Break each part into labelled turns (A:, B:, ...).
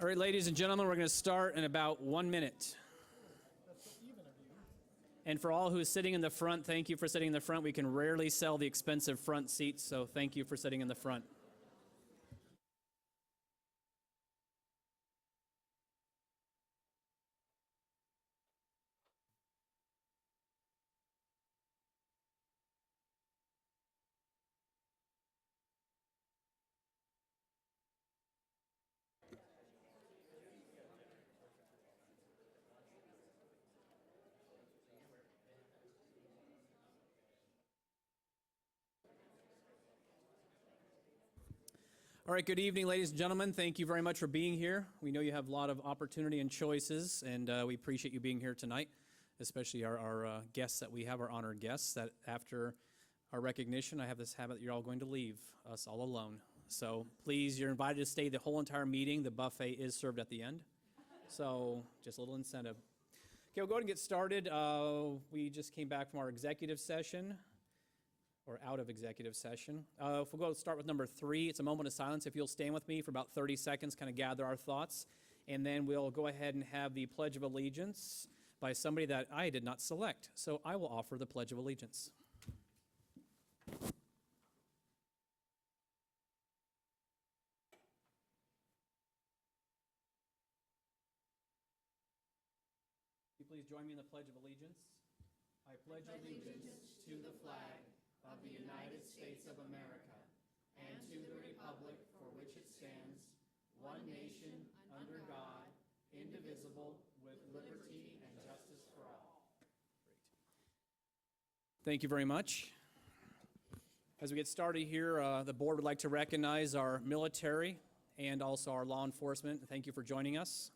A: All right, ladies and gentlemen, we're going to start in about 1 minute. And for all who is sitting in the front, thank you for sitting in the front. We can rarely sell the expensive front seats, so thank you for sitting in the front. All right, good evening, ladies and gentlemen. Thank you very much for being here. We know you have a lot of opportunity and choices, and we appreciate you being here tonight, especially our guests that we have, our honored guests, that after our recognition, I have this habit that you're all going to leave us all alone. So please, you're invited to stay the whole entire meeting. The buffet is served at the end. So just a little incentive. Okay, we'll go ahead and get started. We just came back from our executive session. Or out of executive session. If we'll go start with number 3, it's a moment of silence. If you'll stand with me for about 30 seconds, kind of gather our thoughts, and then we'll go ahead and have the Pledge of Allegiance by somebody that I did not select. So I will offer the Pledge of Allegiance. Please join me in the Pledge of Allegiance. I pledge allegiance to the flag of the United States of America, and to the republic for which it stands, one nation, under God, indivisible, with liberty and justice for all. Great. Thank you very much. As we get started here, the board would like to recognize our military and also our law enforcement. Thank you for joining us.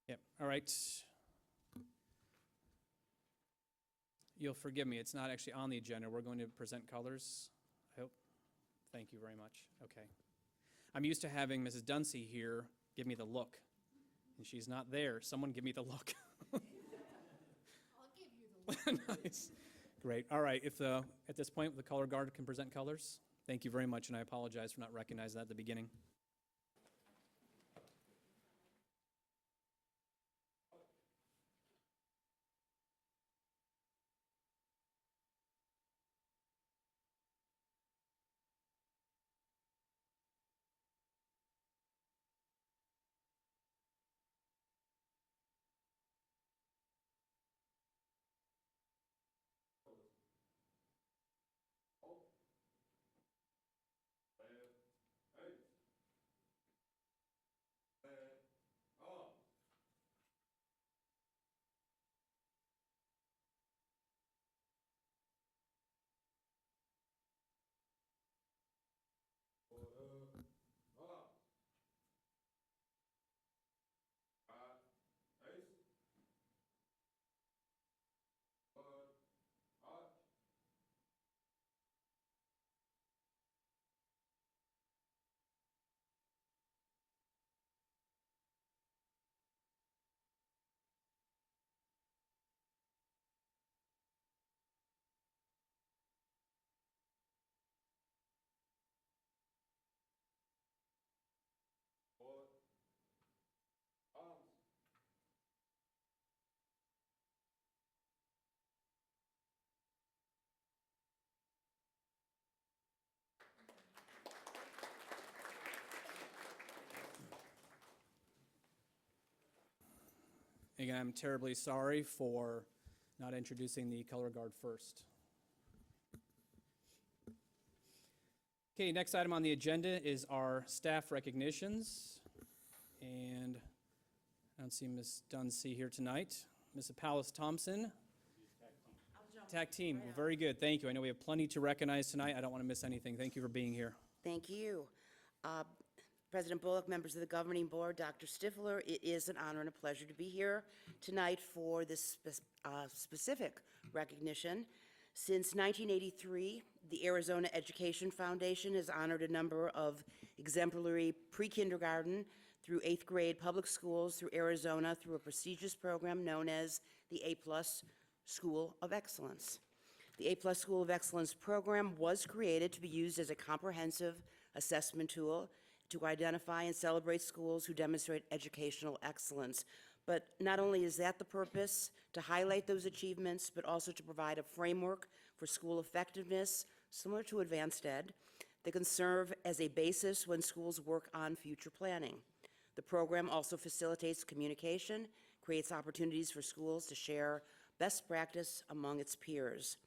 A: Yep. All right. You'll forgive me. It's not actually on the agenda. We're going to present colors, I hope. Thank you very much. Okay. I'm used to having Mrs. Dunsey here give me the look, and she's not there. Someone give me the look.
B: I'll give you the look.
A: Nice. Great. All right. If at this point the color guard can present colors. Thank you very much, and I apologize for not recognizing that at the beginning. Again, I'm terribly sorry for not introducing the color guard first. Okay, next item on the agenda is our staff recognitions. And I don't see Ms. Dunsey here tonight. Ms. Palace Thompson. Tag team. Well, very good. Thank you. I know we have plenty to recognize tonight. I don't want to miss anything. Thank you for being here.
C: Thank you. President Bullock, members of the governing board, Dr. Stifler, it is an honor and a pleasure to be here tonight for this specific recognition. Since 1983, the Arizona Education Foundation has honored a number of exemplary pre-kindergarten through 8th grade public schools through Arizona through a prestigious program known as the A+ School of Excellence. The A-plus School of Excellence program was created to be used as a comprehensive assessment tool to identify and celebrate schools who demonstrate educational excellence. But not only is that the purpose, to highlight those achievements, but also to provide a framework for school effectiveness, similar to advanced ed, that can serve as a basis when schools work on future planning. The program also facilitates communication, creates opportunities for schools to share best practice among its peers.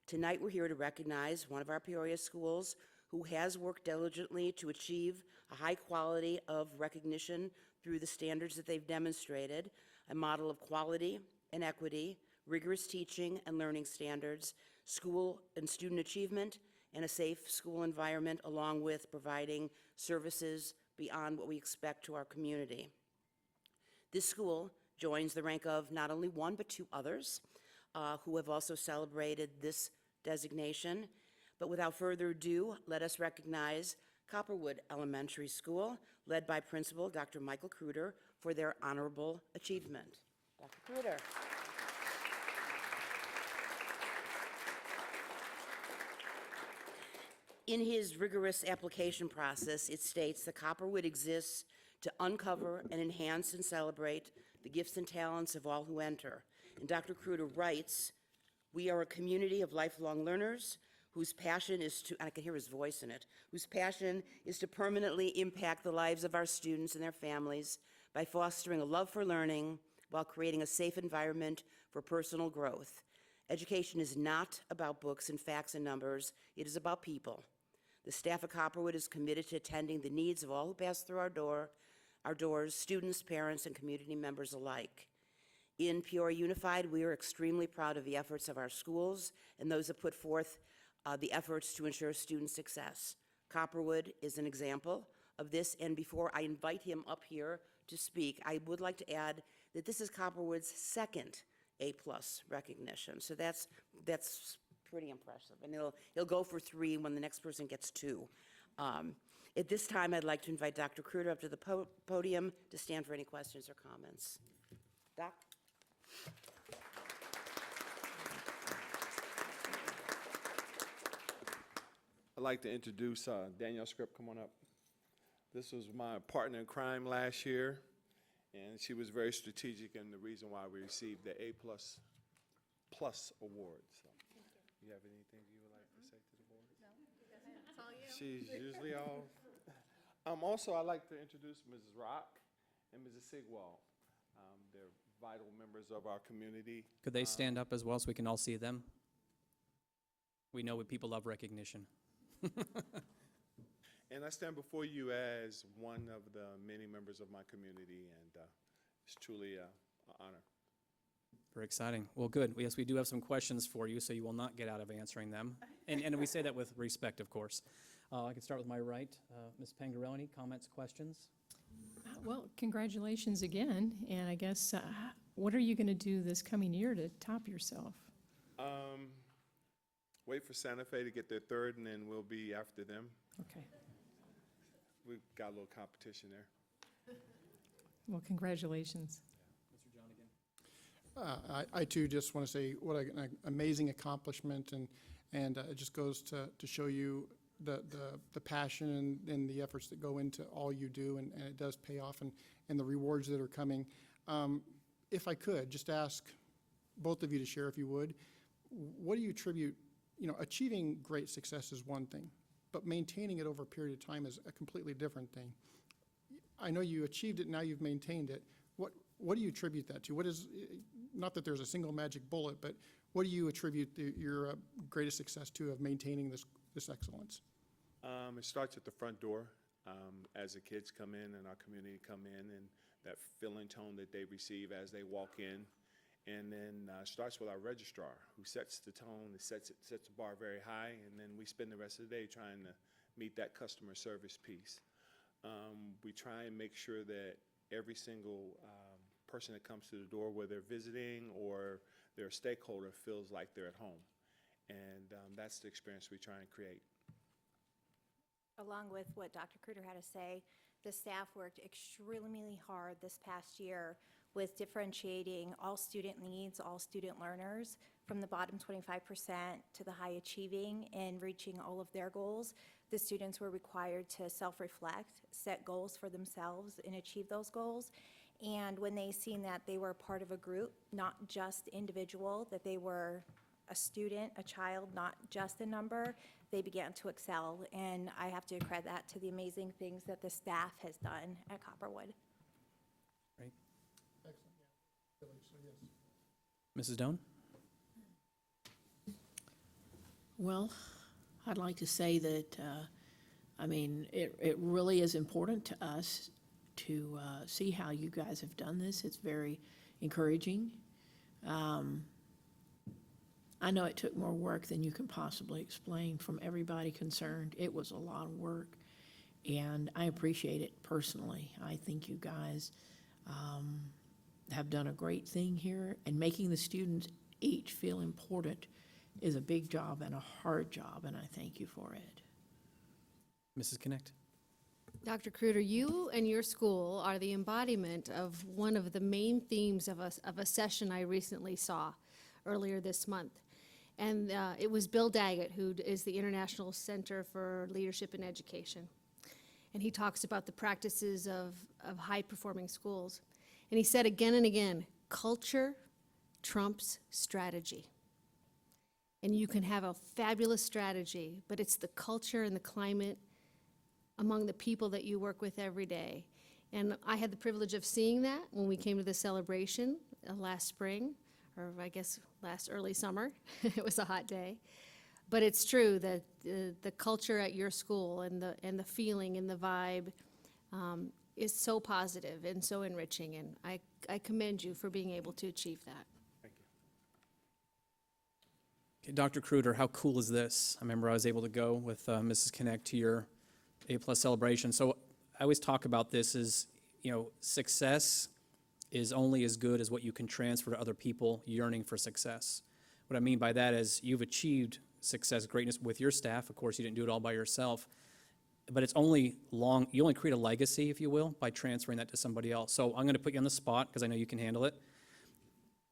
C: Tonight, we're here to recognize one of our Peoria schools who has worked diligently to achieve a high quality of recognition through the standards that they've demonstrated, a model of quality and equity, rigorous teaching and learning standards, school and student achievement, and a safe school environment, along with providing services beyond what we expect to our community. This school joins the rank of not only one, but two others who have also celebrated this designation. But without further ado, let us recognize Copperwood Elementary School, led by Principal Dr. Michael Kruder, for their honorable achievement. Dr. Kruder. In his rigorous application process, it states that Copperwood exists to uncover and enhance and celebrate the gifts and talents of all who enter. And Dr. Kruder writes, "We are a community of lifelong learners whose passion is to," and I can hear his voice in it, "whose passion is to permanently impact the lives of our students and their families by fostering a love for learning while creating a safe environment for personal growth. Education is not about books and facts and numbers. It is about people. The staff at Copperwood is committed to attending the needs of all who pass through our doors, students, parents, and community members alike. In Peoria Unified, we are extremely proud of the efforts of our schools and those that put forth the efforts to ensure student success. Copperwood is an example of this, and before I invite him up here to speak, I would like to add that this is Copperwood's second A-plus recognition, so that's pretty impressive, and he'll go for 3 when the next person gets 2. At this time, I'd like to invite Dr. Kruder up to the podium to stand for any questions or comments. Doc?
D: I'd like to introduce Danielle Script. Come on up. This was my partner in crime last year, and she was very strategic in the reason why we received the A++ award. So, you have anything you would like to say to the board?
B: No, it's all you.
D: She's usually all. Also, I'd like to introduce Mrs. Rock and Mrs. Sigwall. They're vital members of our community.
A: Could they stand up as well so we can all see them? We know people love recognition.
D: And I stand before you as one of the many members of my community, and it's truly an honor.
A: Very exciting. Well, good. Yes, we do have some questions for you, so you will not get out of answering them. And we say that with respect, of course. I can start with my right. Ms. Pangarelli, comments, questions?
B: Well, congratulations again, and I guess, what are you going to do this coming year to top yourself?
D: Wait for Santa Fe to get their 3rd, and then we'll be after them.
B: Okay.
D: We've got a little competition there.
B: Well, congratulations.
A: Mr. John again.
E: I too just want to say what an amazing accomplishment, and it just goes to show you the passion and the efforts that go into all you do, and it does pay off, and the rewards that are coming. If I could just ask both of you to share, if you would, what do you attribute? Achieving great success is one thing, but maintaining it over a period of time is a completely different thing. I know you achieved it, now you've maintained it. What do you attribute that to? What is, not that there's a single magic bullet, but what do you attribute your greatest success to of maintaining this excellence?
D: It starts at the front door. As the kids come in and our community come in, and that feeling tone that they receive as they walk in. And then starts with our registrar, who sets the tone, sets the bar very high, and then we spend the rest of the day trying to meet that customer service piece. We try and make sure that every single person that comes to the door, whether they're visiting or they're a stakeholder, feels like they're at home. And that's the experience we try and create.
F: Along with what Dr. Kruder had to say, the staff worked extremely hard this past year with differentiating all student needs, all student learners, from the bottom 25% to the high achieving, and reaching all of their goals. The students were required to self-reflect, set goals for themselves, and achieve those goals. And when they seen that they were part of a group, not just individual, that they were a student, a child, not just a number, they began to excel. And I have to accredit that to the amazing things that the staff has done at Copperwood.
A: Great.
E: Excellent, yeah. Really, so yes.
A: Mrs. Doan?
G: Well, I'd like to say that, I mean, it really is important to us to see how you guys have done this. It's very encouraging. I know it took more work than you can possibly explain from everybody concerned. It was a lot of work, and I appreciate it personally. I think you guys have done a great thing here, and making the students each feel important is a big job and a hard job, and I thank you for it.
A: Mrs. Connect?
H: Dr. Kruder, you and your school are the embodiment of one of the main themes of a session I recently saw earlier this month. And it was Bill Daggett, who is the International Center for Leadership in Education. And he talks about the practices of high-performing schools. And he said again and again, culture trumps strategy. And you can have a fabulous strategy, but it's the culture and the climate among the people that you work with every day. And I had the privilege of seeing that when we came to the celebration last spring, or I guess last early summer. It was a hot day. But it's true that the culture at your school and the feeling and the vibe is so positive and so enriching, and I commend you for being able to achieve that.
D: Thank you.
A: Okay, Dr. Kruder, how cool is this? I remember I was able to go with Mrs. Connect to your A-plus celebration. So I always talk about this as, you know, success is only as good as what you can transfer to other people yearning for success. What I mean by that is you've achieved success, greatness with your staff. Of course, you didn't do it all by yourself. But it's only you only create a legacy, if you will, by transferring that to somebody else. So I'm going to put you on the spot because I know you can handle it.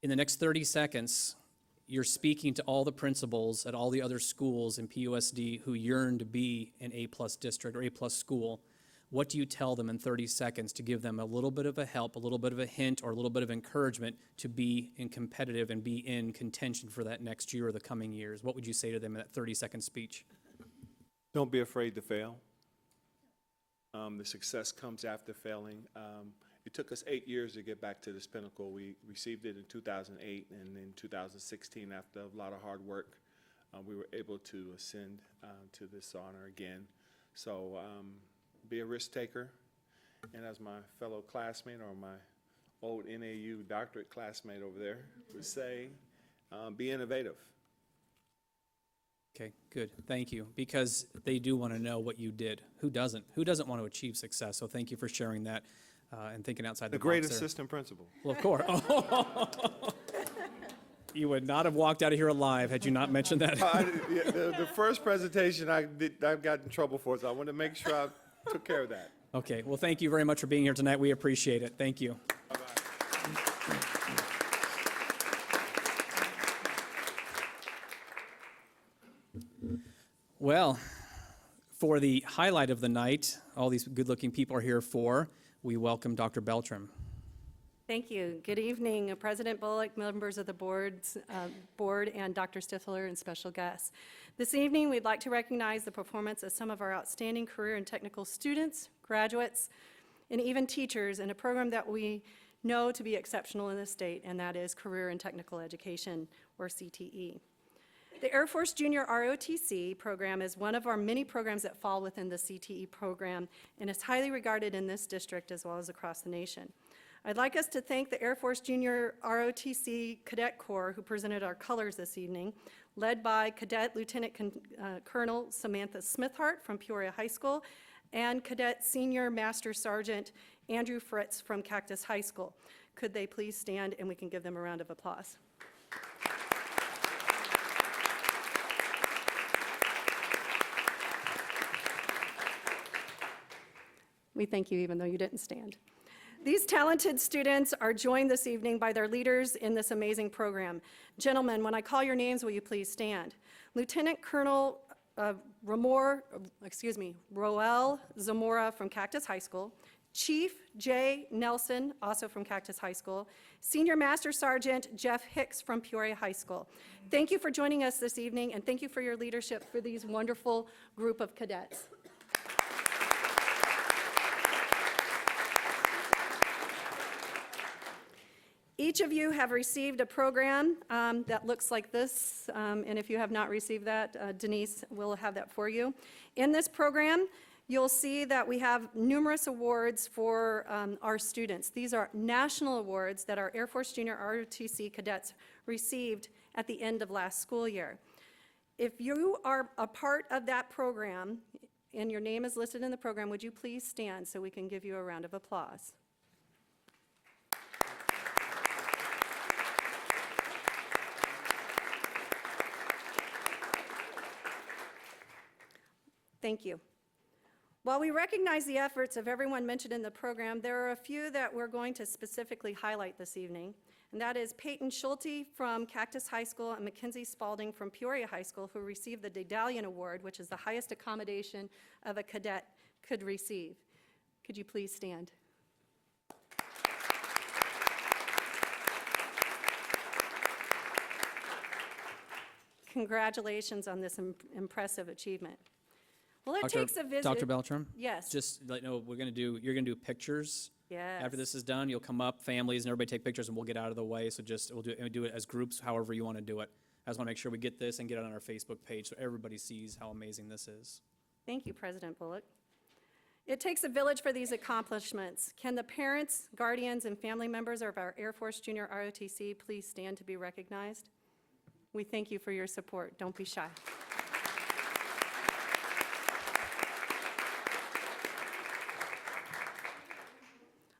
A: In the next 30 seconds, you're speaking to all the principals at all the other schools in PUSD who yearn to be an A-plus district or A-plus school. What do you tell them in 30 seconds to give them a little bit of a help, a little bit of a hint, or a little bit of encouragement to be in competitive and be in contention for that next year or the coming years? What would you say to them in that 30-second speech?
D: Don't be afraid to fail. The success comes after failing. It took us 8 years to get back to this pinnacle. We received it in 2008, and in 2016, after a lot of hard work, we were able to ascend to this honor again. So be a risk taker, and as my fellow classmate or my old NAU doctorate classmate over there would say, be innovative.
A: Okay, good. Thank you. Because they do want to know what you did. Who doesn't? Who doesn't want to achieve success? So thank you for sharing that and thinking outside the
D: The
A: box
D: great
A: there.
D: assistant principal.
A: Well, of course. You would not have walked out of here alive had you not mentioned that.
D: The first presentation I got in trouble for, so I wanted to make sure I took care of that.
A: Okay, well, thank you very much for being here tonight. We appreciate it. Thank you. Well, for the highlight of the night, all these good-looking people are here for, we welcome Dr. Beltram.
I: Thank you. Good evening, President Bullock, members of the board, and Dr. Stifler and special guests. This evening, we'd like to recognize the performance of some of our outstanding career and technical students, graduates, and even teachers in a program that we know to be exceptional in the state, and that is Career and Technical Education, or CTE. The Air Force Junior ROTC program is one of our many programs that fall within the CTE program, and is highly regarded in this district as well as across the nation. I'd like us to thank the Air Force Junior ROTC Cadet Corps who presented our colors this evening, led by Cadet Lieutenant Colonel Samantha Smithhart from Peoria High School and Cadet Senior Master Sergeant Andrew Fritz from Cactus High School. Could they please stand and we can give them a round of applause. We thank you even though you didn't stand. These talented students are joined this evening by their leaders in this amazing program. Gentlemen, when I call your names, will you please stand? Lieutenant Colonel Roel Zamora from Cactus High School, Chief Jay Nelson, also from Cactus High School, Senior Master Sergeant Jeff Hicks from Peoria High School. Thank you for joining us this evening, and thank you for your leadership for these wonderful group of cadets. Each of you have received a program that looks like this, and if you have not received that, Denise will have that for you. In this program, you'll see that we have numerous awards for our students. These are national awards that our Air Force Junior ROTC cadets received at the end of last school year. If you are a part of that program and your name is listed in the program, would you please stand so we can give you a round of applause? Thank you. While we recognize the efforts of everyone mentioned in the program, there are a few that we're going to specifically highlight this evening, and that is Peyton Schulte from Cactus High School and Mackenzie Spalding from Peoria High School, who received the Daedalian Award, which is the highest accommodation of a cadet could receive. Could you please stand? Congratulations on this impressive achievement. Well, it takes a visit.
A: Dr. Beltram?
I: Yes.
A: Just let you know, you're going to do pictures.
I: Yes.
A: After this is done, you'll come up, families, and everybody take pictures, and we'll get out of the way. So we'll do it as groups, however you want to do it. I just want to make sure we get this and get it on our Facebook page so everybody sees how amazing this is.
I: Thank you, President Bullock. It takes a village for these accomplishments. Can the parents, guardians, and family members of our Air Force Junior ROTC please stand to be recognized? We thank you for your support. Don't be shy.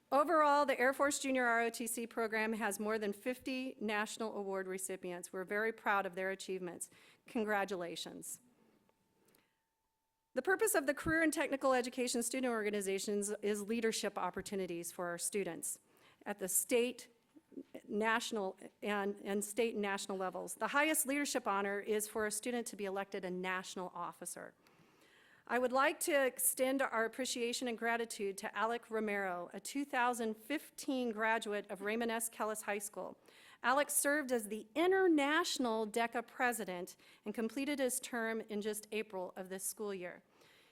I: Overall, the Air Force Junior ROTC program has more than 50 national award recipients. We're very proud of their achievements. Congratulations. The purpose of the Career and Technical Education Student Organizations is leadership opportunities for our students at the state, national, and state and national levels. The highest leadership honor is for a student to be elected a national officer. I would like to extend our appreciation and gratitude to Alec Romero, a 2015 graduate of Raymond S. Kellis High School. Alec served as the international DECA president and completed his term in just April of this school year.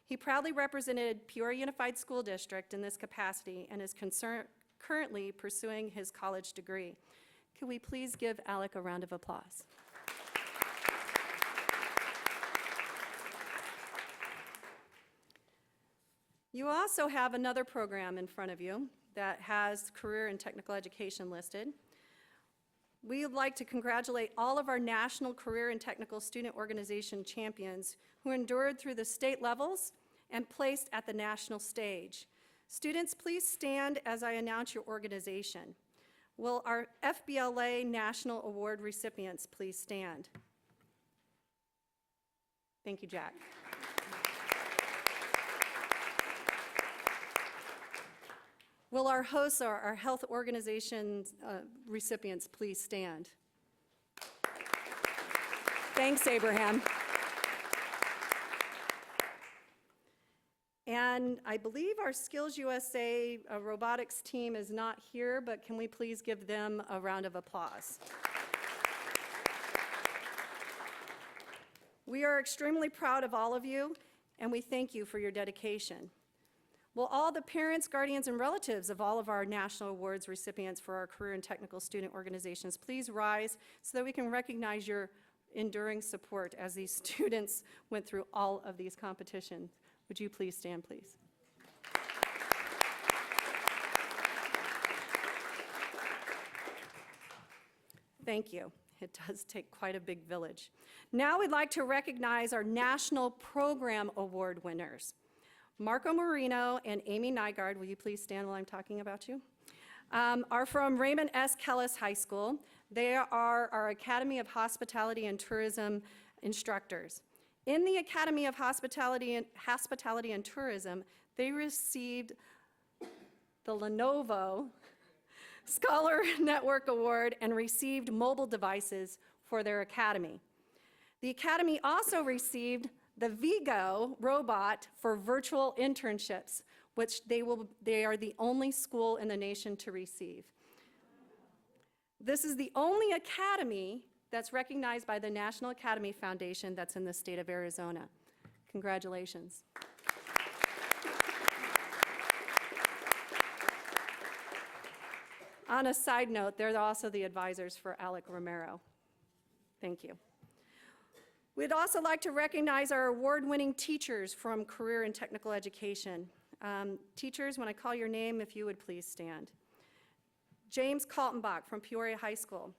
I: He proudly represented Peoria Unified School District in this capacity and is currently pursuing his college degree. Could we please give Alec a round of applause? You also have another program in front of you that has career and technical education listed. We would like to congratulate all of our national career and technical student organization champions who endured through the state levels and placed at the national stage. Students, please stand as I announce your organization. Will our FBLA National Award recipients please stand? Thank you, Jack. Will our hosts, our health organization recipients, please stand? Thanks, Abraham. And I believe our Skills USA robotics team is not here, but can we please give them a round of applause? We are extremely proud of all of you, and we thank you for your dedication. Will all the parents, guardians, and relatives of all of our national awards recipients for our career and technical student organizations please rise so that we can recognize your enduring support as these students went through all of these competitions. Would you please stand, please? Thank you. It does take quite a big village. Now we'd like to recognize our National Program Award winners. Marco Marino and Amy Nygaard, will you please stand while I'm talking about you? Are from Raymond S. Kellis High School. They are our Academy of Hospitality and Tourism instructors. In the Academy of Hospitality and Tourism, they received the Lenovo Scholar Network Award and received mobile devices for their academy. The academy also received the Vigo robot for virtual internships, which they are the only school in the nation to receive. This is the only academy that's recognized by the National Academy Foundation that's in the state of Arizona. Congratulations. On a side note, they're also the advisors for Alec Romero. Thank you. We'd also like to recognize our award-winning teachers from career and technical education. Teachers, when I call your name, if you would please stand. James Kaltenbach from Peoria High School.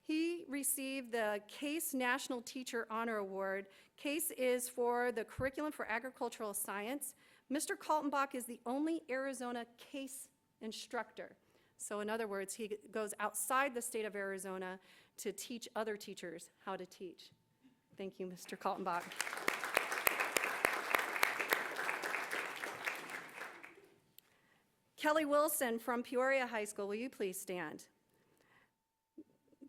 I: He received the CASE National Teacher Honor Award. CASE is for the Curriculum for Agricultural Science. Mr. Kaltenbach is the only Arizona CASE instructor. So in other words, he goes outside the state of Arizona to teach other teachers how to teach. Thank you, Mr. Kaltenbach. Kelly Wilson from Peoria High School, will you please stand?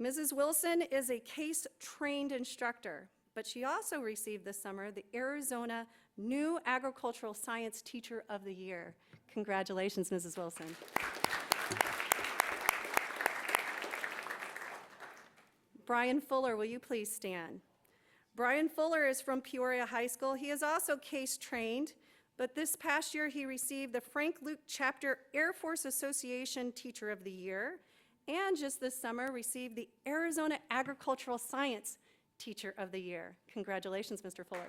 I: Mrs. Wilson is a CASE-trained instructor, but she also received this summer the Arizona New Agricultural Science Teacher of the Year. Congratulations, Mrs. Wilson. Brian Fuller, will you please stand? Brian Fuller is from Peoria High School. He is also CASE trained, but this past year he received the Frank Luke Chapter Air Force Association Teacher of the Year, and just this summer received the Arizona Agricultural Science Teacher of the Year. Congratulations, Mr. Fuller.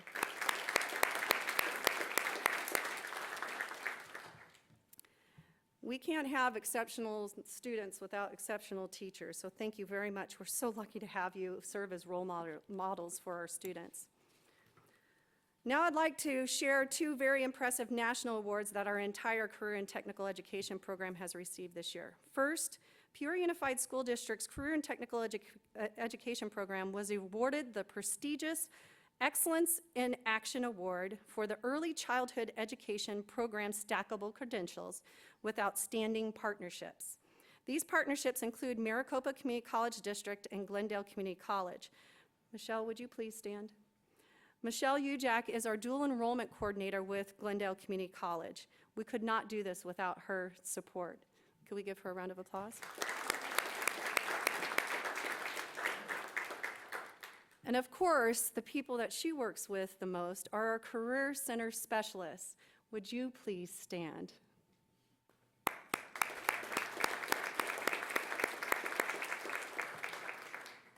I: We can't have exceptional students without exceptional teachers, so thank you very much. We're so lucky to have you serve as role models for our students. Now I'd like to share two very impressive national awards that our entire career and technical education program has received this year. First, Peoria Unified School District's Career and Technical Education Program was awarded the prestigious Excellence in Action Award for the Early Childhood Education Program Stackable Credentials with Outstanding Partnerships. These partnerships include Maricopa Community College District and Glendale Community College. Michelle, would you please stand? Michelle Ujak is our dual enrollment coordinator with Glendale Community College. We could not do this without her support. Could we give her a round of applause? And of course, the people that she works with the most are our Career Center specialists. Would you please stand?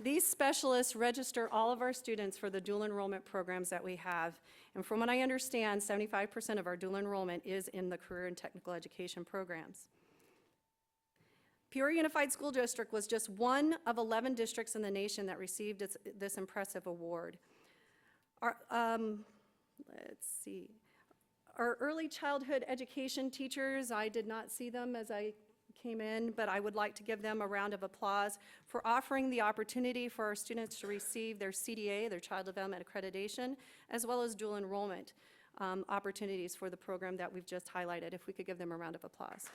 I: These specialists register all of our students for the dual enrollment programs that we have. And from what I understand, 75% of our dual enrollment is in the career and technical education programs. Peoria Unified School District was just one of 11 districts in the nation that received this impressive award. Let's see. Our early childhood education teachers, I did not see them as I came in, but I would like to give them a round of applause for offering the opportunity for our students to receive their CDA, their Child Development Accreditation, as well as dual enrollment opportunities for the program that we've just highlighted. If we could give them a round of applause.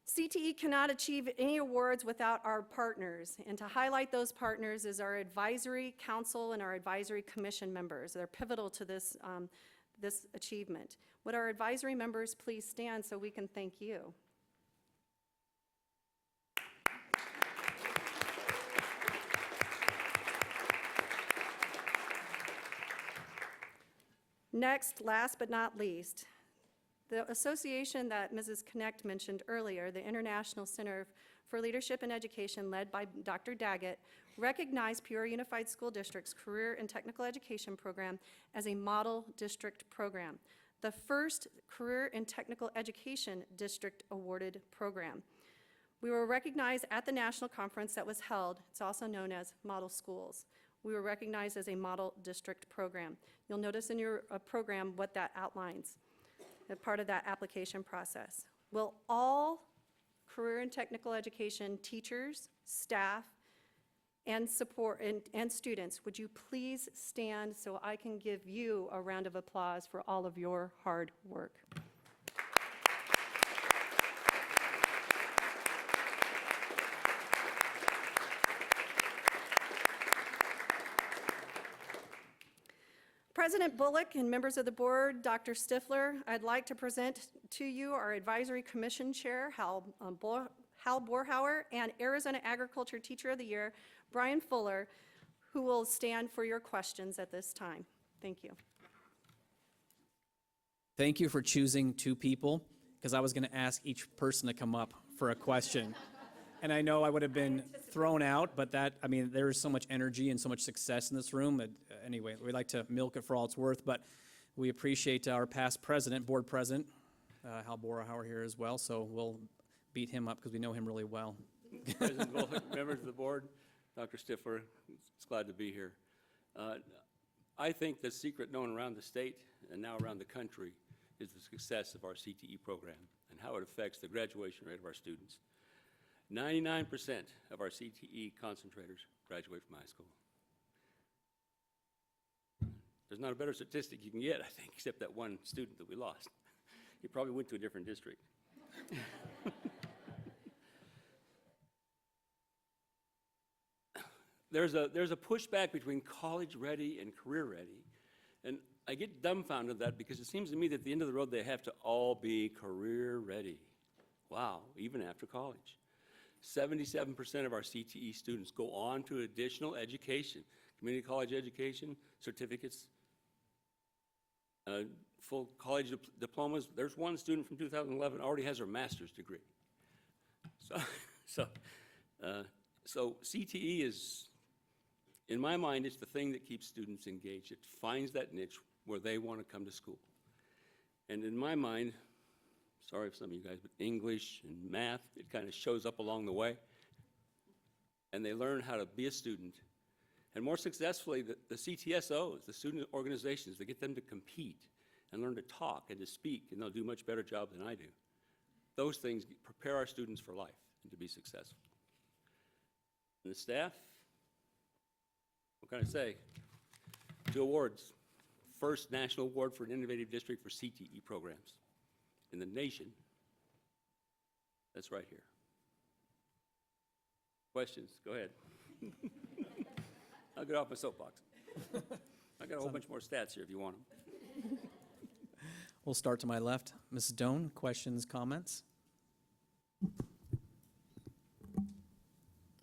I: CTE cannot achieve any awards without our partners, and to highlight those partners is our advisory council and our advisory commission members. They're pivotal to this achievement. Would our advisory members please stand so we can thank you? Next, last but not least, the association that Mrs. Connect mentioned earlier, the International Center for Leadership and Education, led by Dr. Daggett, recognized Peoria Unified School District's Career and Technical Education Program as a model district program, the first Career and Technical Education District awarded program. We were recognized at the national conference that was held. It's also known as Model Schools. We were recognized as a model district program. You'll notice in your program what that outlines, part of that application process. Will all career and technical education teachers, staff, and support, and students, would you please stand so I can give you a round of applause for all of your hard work? President Bullock and members of the board, Dr. Stifler, I'd like to present to you our Advisory Commission Chair, Hal Borhauer, and Arizona Agriculture Teacher of the Year, Brian Fuller, who will stand for your questions at this time. Thank you.
A: Thank you for choosing two people, because I was going to ask each person to come up for a question. And I know I would have been thrown out, but there is so much energy and so much success in this room. Anyway, we like to milk it for all it's worth, but we appreciate our past president, board president, Hal Borhauer here as well, so we'll beat him up because we know him really well.
J: President Bullock, members of the board, Dr. Stifler, it's glad to be here. I think the secret known around the state and now around the country is the success of our CTE program and how it affects the graduation rate of our students. 99% of our CTE concentrators graduate from high school. There's not a better statistic you can get, I think, except that one student that we lost. He probably went to a different district. There's a pushback between college ready and career ready, and I get dumbfounded at that because it seems to me that at the end of the road they have to all be career ready. Wow, even after college. 77% of our CTE students go on to additional education, community college education, certificates, full college diplomas. There's one student from 2011 already has her master's degree. So CTE is, in my mind, it's the thing that keeps students engaged. It finds that niche where they want to come to school. And in my mind, sorry for some of you guys, but English and math, it kind of shows up along the way. And they learn how to be a student. And more successfully, the CTSOs, the student organizations, they get them to compete and learn to talk and to speak, and they'll do a much better job than I do. Those things prepare our students for life and to be successful. And the staff, what can I say? 2 awards. First National Award for an Innovative District for CTE programs in the nation. That's right here. Questions? Go ahead. I'll get off my soapbox. I got a whole bunch more stats here if you want them.
A: We'll start to my left. Mrs. Doan, questions, comments?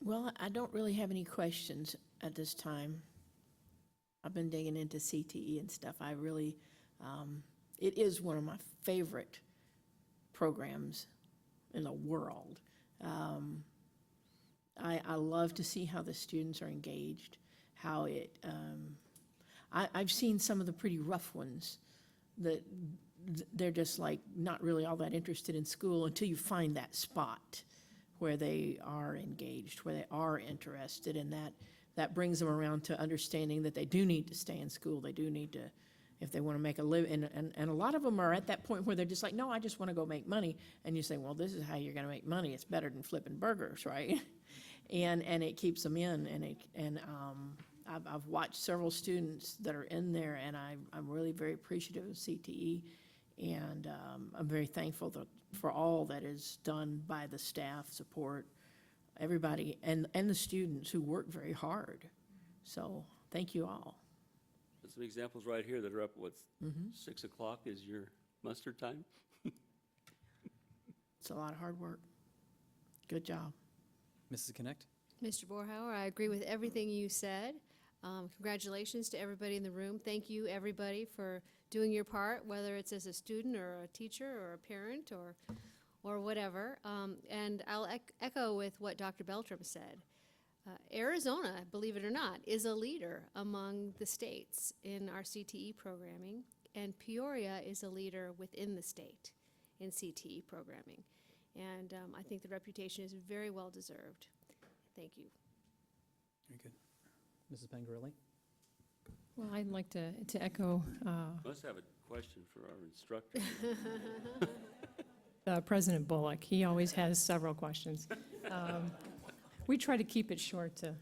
G: Well, I don't really have any questions at this time. I've been digging into CTE and stuff. I really, it is one of my favorite programs in the world. I love to see how the students are engaged, how it, I've seen some of the pretty rough ones that they're just like not really all that interested in school until you find that spot where they are engaged, where they are interested, and that brings them around to understanding that they do need to stay in school. They do need to, if they want to make a living. And a lot of them are at that point where they're just like, no, I just want to go make money. And you say, well, this is how you're going to make money. It's better than flipping burgers, right? and it keeps them in. I've watched several students that are in there, and I'm really very appreciative of CTE. And I'm very thankful for all that is done by the staff, support, everybody, and the students who work very hard. So thank you all.
J: There's some examples right here that are up, 6 o'clock is your muster time?
G: It's a lot of hard work. Good job.
A: Mrs. Connect?
H: Mr. Borhauer, I agree with everything you said. Congratulations to everybody in the room. Thank you, everybody, for doing your part, whether it's as a student or a teacher or a parent or whatever. And I'll echo with what Dr. Beltram said. Arizona, believe it or not, is a leader among the states in our CTE programming, and Peoria is a leader within the state in CTE programming. And I think the reputation is very well deserved. Thank you.
A: Very good. Mrs. Pangarelli?
B: Well, I'd like to echo
J: Must have a question for our instructor.
B: President Bullock. He always has several questions. We try to keep it short to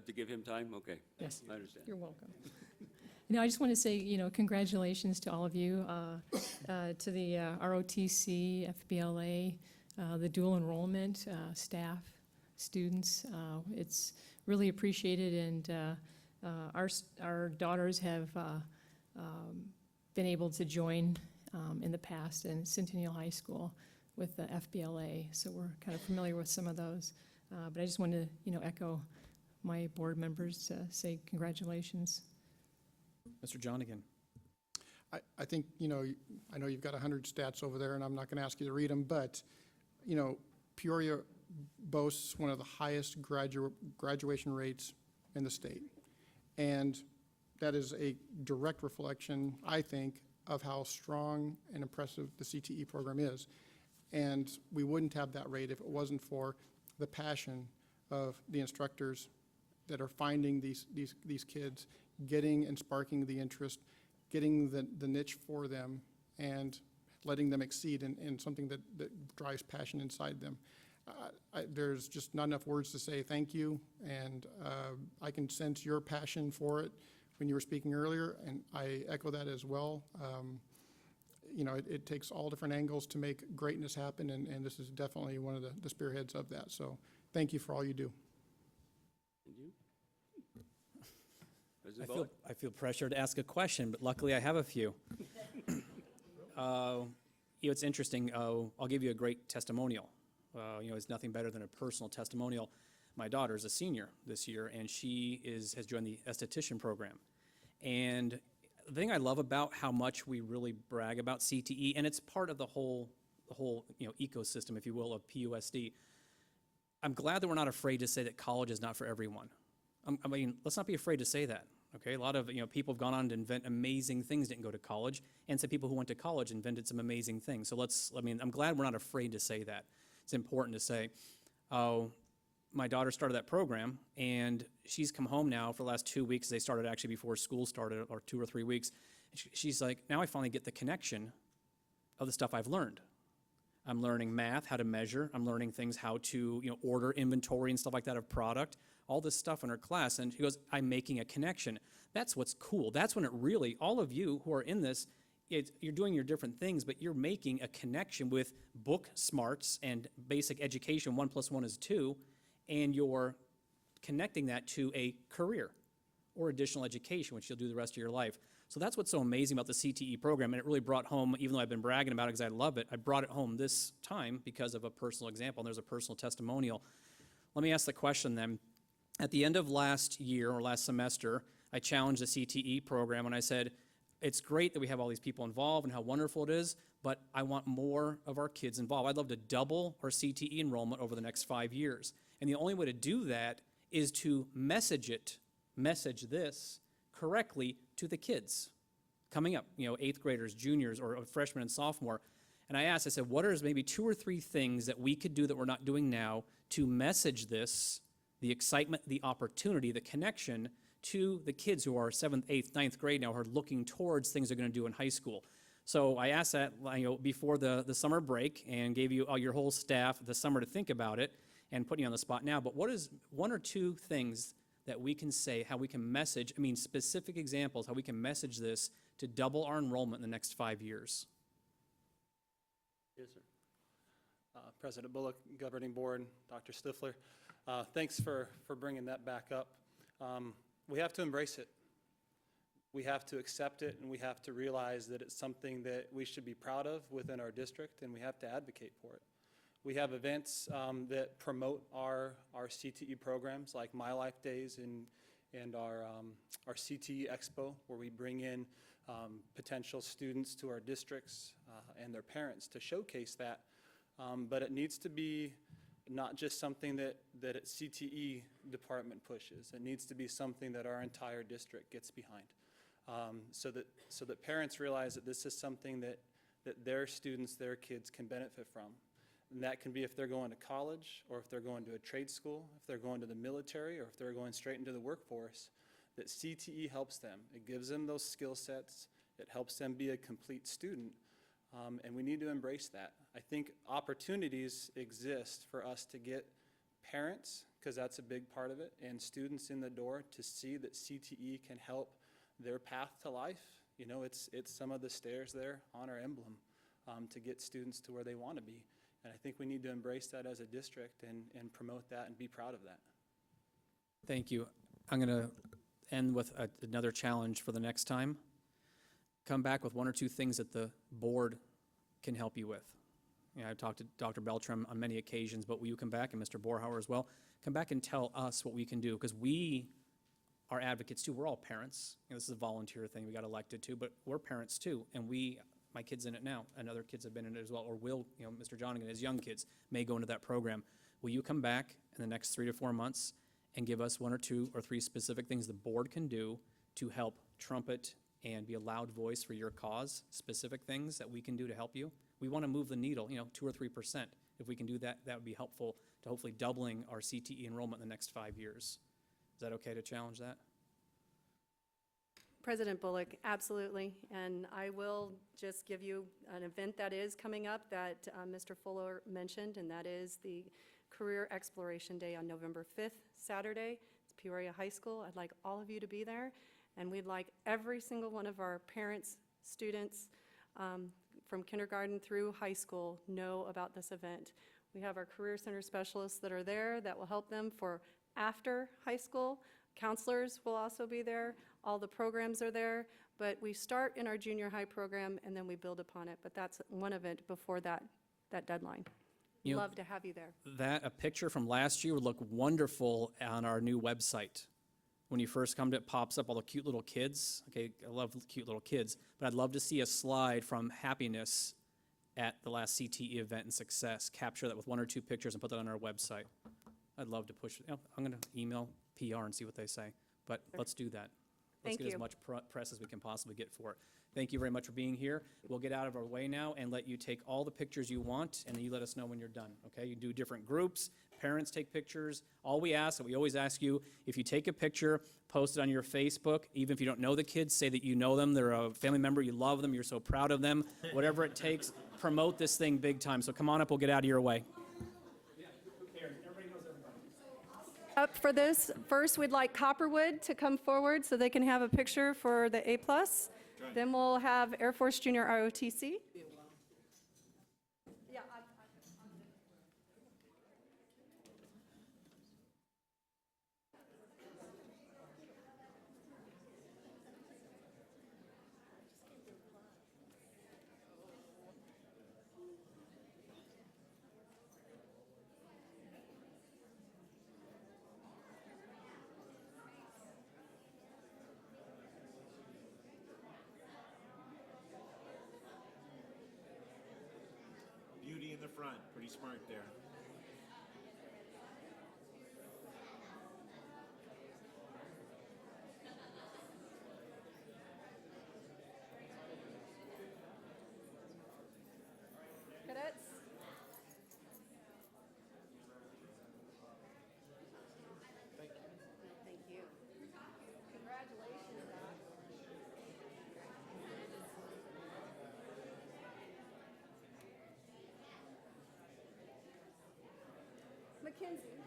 J: To give him time? Okay.
B: Yes.
J: I understand.
B: You're welcome. I just want to say, congratulations to all of you, to the ROTC, FBLA, the dual enrollment, staff, students. It's really appreciated, and our daughters have been able to join in the past in Centennial High School with the FBLA, so we're kind of familiar with some of those. But I just wanted to, echo my board members to say congratulations.
A: Mr. Johnigan.
E: I think, I know you've got 100 stats over there, and I'm not going to ask you to read them, but, Peoria boasts one of the highest graduation rates in the state. And that is a direct reflection, I think, of how strong and impressive the CTE program is. And we wouldn't have that rate if it wasn't for the passion of the instructors that are finding these kids, getting and sparking the interest, getting the niche for them, and letting them exceed in something that drives passion inside them. There's just not enough words to say thank you, and I can sense your passion for it when you were speaking earlier, and I echo that as well. It takes all different angles to make greatness happen, and this is definitely one of the spearheads of that. So thank you for all you do.
J: And you? President Bullock?
A: I feel pressure to ask a question, but luckily I have a few. It's interesting. I'll give you a great testimonial. It's nothing better than a personal testimonial. My daughter is a senior this year, and she has joined the esthetician program. And the thing I love about how much we really brag about CTE, and it's part of the whole ecosystem, if you will, of PUSD. I'm glad that we're not afraid to say that college is not for everyone. Let's not be afraid to say that. Okay, a lot of people have gone on to invent amazing things, didn't go to college, and some people who went to college invented some amazing things. So I'm glad we're not afraid to say that. It's important to say. My daughter started that program, and she's come home now for the last 2 weeks. They started actually before school started, or 2 or 3 weeks. And she's like, now I finally get the connection of the stuff I've learned. I'm learning math, how to measure. I'm learning things, how to order inventory and stuff like that of product, all this stuff in her class. And she goes, I'm making a connection. That's what's cool. That's when it really, all of you who are in this, you're doing your different things, but you're making a connection with book smarts and basic education, 1 + 1 is 2, and you're connecting that to a career or additional education, which you'll do the rest of your life. So that's what's so amazing about the CTE program, and it really brought home, even though I've been bragging about it because I love it, I brought it home this time because of a personal example, and there's a personal testimonial. Let me ask the question then. At the end of last year or last semester, I challenged the CTE program, and I said, it's great that we have all these people involved and how wonderful it is, but I want more of our kids involved. I'd love to double our CTE enrollment over the next 5 years. And the only way to do that is to message this correctly to the kids coming up, 8th graders, juniors, or freshmen and sophomore. And I said, what are maybe 2 or 3 things that we could do that we're not doing now to message this, the excitement, the opportunity, the connection to the kids who are 7th, 8th, 9th grade now, who are looking towards things they're going to do in high school. So I asked that before the summer break and gave you your whole staff the summer to think about it and putting you on the spot now. But what is 1 or 2 things that we can say, how we can message, specific examples, how we can message this to double our enrollment in the next 5 years?
K: Yes, sir. President Bullock, Governing Board, Dr. Stifler, thanks for bringing that back up. We have to embrace it. We have to accept it, and we have to realize that it's something that we should be proud of within our district, and we have to advocate for it. We have events that promote our CTE programs, like My Life Days and our CTE Expo, where we bring in potential students to our districts and their parents to showcase that. But it needs to be not just something that a CTE department pushes. It needs to be something that our entire district gets behind, so that parents realize that this is something that their students, their kids can benefit from. And that can be if they're going to college, or if they're going to a trade school, if they're going to the military, or if they're going straight into the workforce, that CTE helps them. It gives them those skill sets. It helps them be a complete student. And we need to embrace that. I think opportunities exist for us to get parents, because that's a big part of it, and students in the door to see that CTE can help their path to life. You know, it's some of the stairs there on our emblem to get students to where they want to be. And I think we need to embrace that as a district and promote that and be proud of that.
A: Thank you. I'm going to end with another challenge for the next time. Come back with one or two things that the board can help you with. You know, I've talked to Dr. Beltram on many occasions, but will you come back, and Mr. Borhauer as well, come back and tell us what we can do, because we are advocates too. We're all parents. You know, this is a volunteer thing. We got elected to, but we're parents too, and my kid's in it now, and other kids have been in it as well, or will, you know, Mr. John and his young kids may go into that program. Will you come back in the next 3 to 4 months and give us 1 or 2 or 3 specific things the board can do to help trumpet and be a loud voice for your cause, specific things that we can do to help you? We want to move the needle, you know, 2 or 3%. If we can do that, that would be helpful to hopefully doubling our CTE enrollment in the next 5 years. Is that okay to challenge that?
I: President Bullock, absolutely. And I will just give you an event that is coming up that Mr. Fuller mentioned, and that is the Career Exploration Day on November 5th, Saturday. It's Peoria High School. I'd like all of you to be there, and we'd like every single one of our parents, students, from kindergarten through high school know about this event. We have our Career Center specialists that are there that will help them for after high school. Counselors will also be there. All the programs are there, but we start in our junior high program and then we build upon it. But that's one event before that deadline.
A: You know,
I: Love to have you there.
A: a picture from last year would look wonderful on our new website. When you first come to it, pops up all the cute little kids. Okay, I love cute little kids, but I'd love to see a slide from happiness at the last CTE event and success. Capture that with 1 or 2 pictures and put that on our website. I'd love to push it. You know, I'm going to email PR and see what they say, but let's do that. Let's
I: Thank
A: get
I: you.
A: as much press as we can possibly get for it. Thank you very much for being here. We'll get out of our way now and let you take all the pictures you want, and then you let us know when you're done, okay? You do different groups, parents take pictures. All we ask, and we always ask you, if you take a picture, post it on your Facebook. Even if you don't know the kids, say that you know them, they're a family member, you love them, you're so proud of them. Whatever it takes, promote this thing big time. So come on up, we'll get out of your way.
I: Up for this, first we'd like Copperwood to come forward so they can have a picture for the A+. Then we'll have Air Force Junior ROTC. Yeah,
L: Beauty in the front, pretty smart there.
I: cadets. Thank you. Congratulations, Doc. Mackenzie.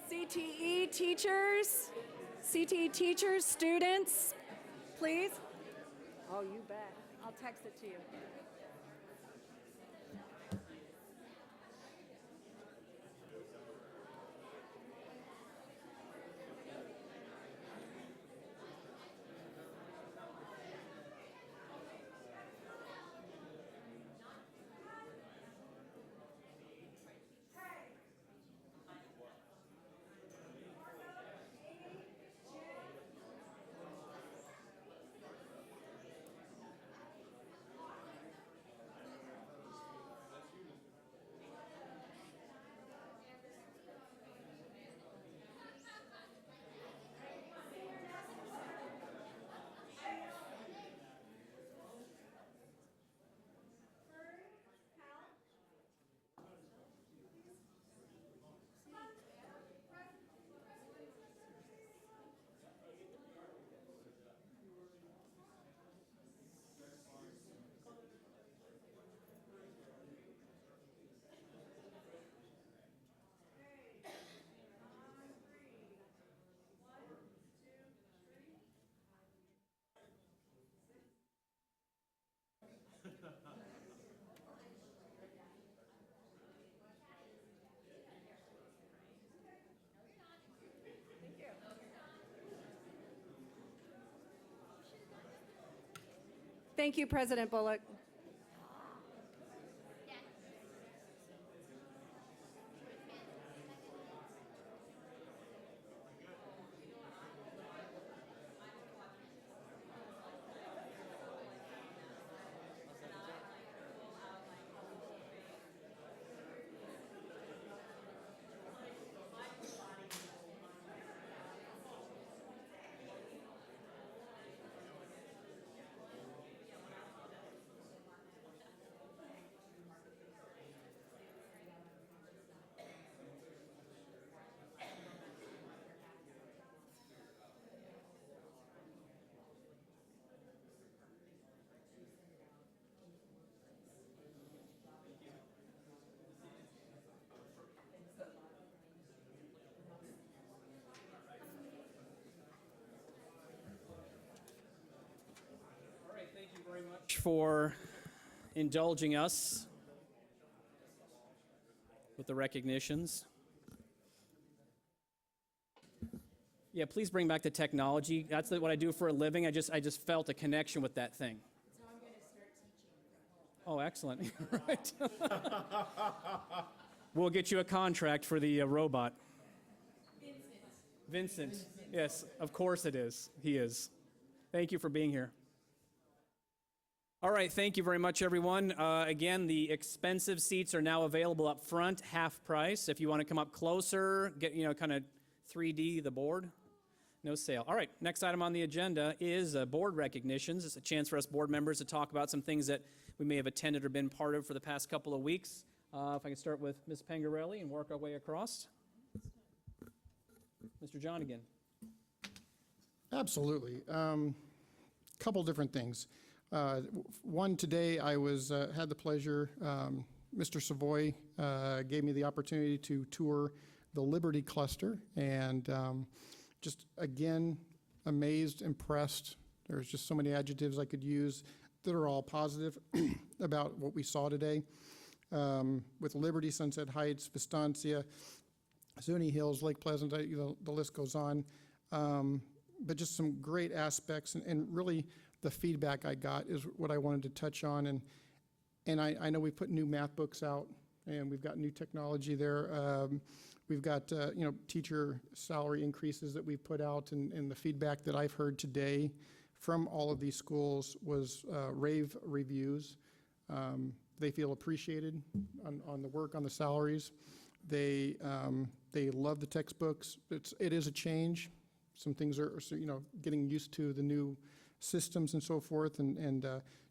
I: CTE teachers, students, please. Oh, you bet. I'll text it to you. Thank you, President Bullock.
A: For indulging us with the recognitions. Yeah, please bring back the technology. That's what I do for a living. I just felt a connection with that thing. So I'm going to start teaching. Oh, excellent. Right. We'll get you a contract for the robot. Vincent. Yes, of course it is. He is. Thank you for being here. All right, thank you very much, everyone. Again, the expensive seats are now available up front, half price. If you want to come up closer, get, kind of 3D the board, no sale. All right, next item on the agenda is board recognitions. It's a chance for us board members to talk about some things that we may have attended or been part of for the past couple of weeks. If I can start with Ms. Pangarelli and work our way across. Mr. Johnigan.
E: Absolutely. Couple different things. One, today I had the pleasure, Mr. Savoy gave me the opportunity to tour the Liberty Cluster, and just again, amazed, impressed. There's just so many adjectives I could use that are all positive about what we saw today. With Liberty, Sunset Heights, Vistancia, Zuni Hills, Lake Pleasant, the list goes on. But just some great aspects, and really the feedback I got is what I wanted to touch on. And I know we put new math books out, and we've got new technology there. We've got teacher salary increases that we've put out, and the feedback that I've heard today from all of these schools was rave reviews. They feel appreciated on the work, on the salaries. They love the textbooks. It is a change. Some things are getting used to the new systems and so forth, and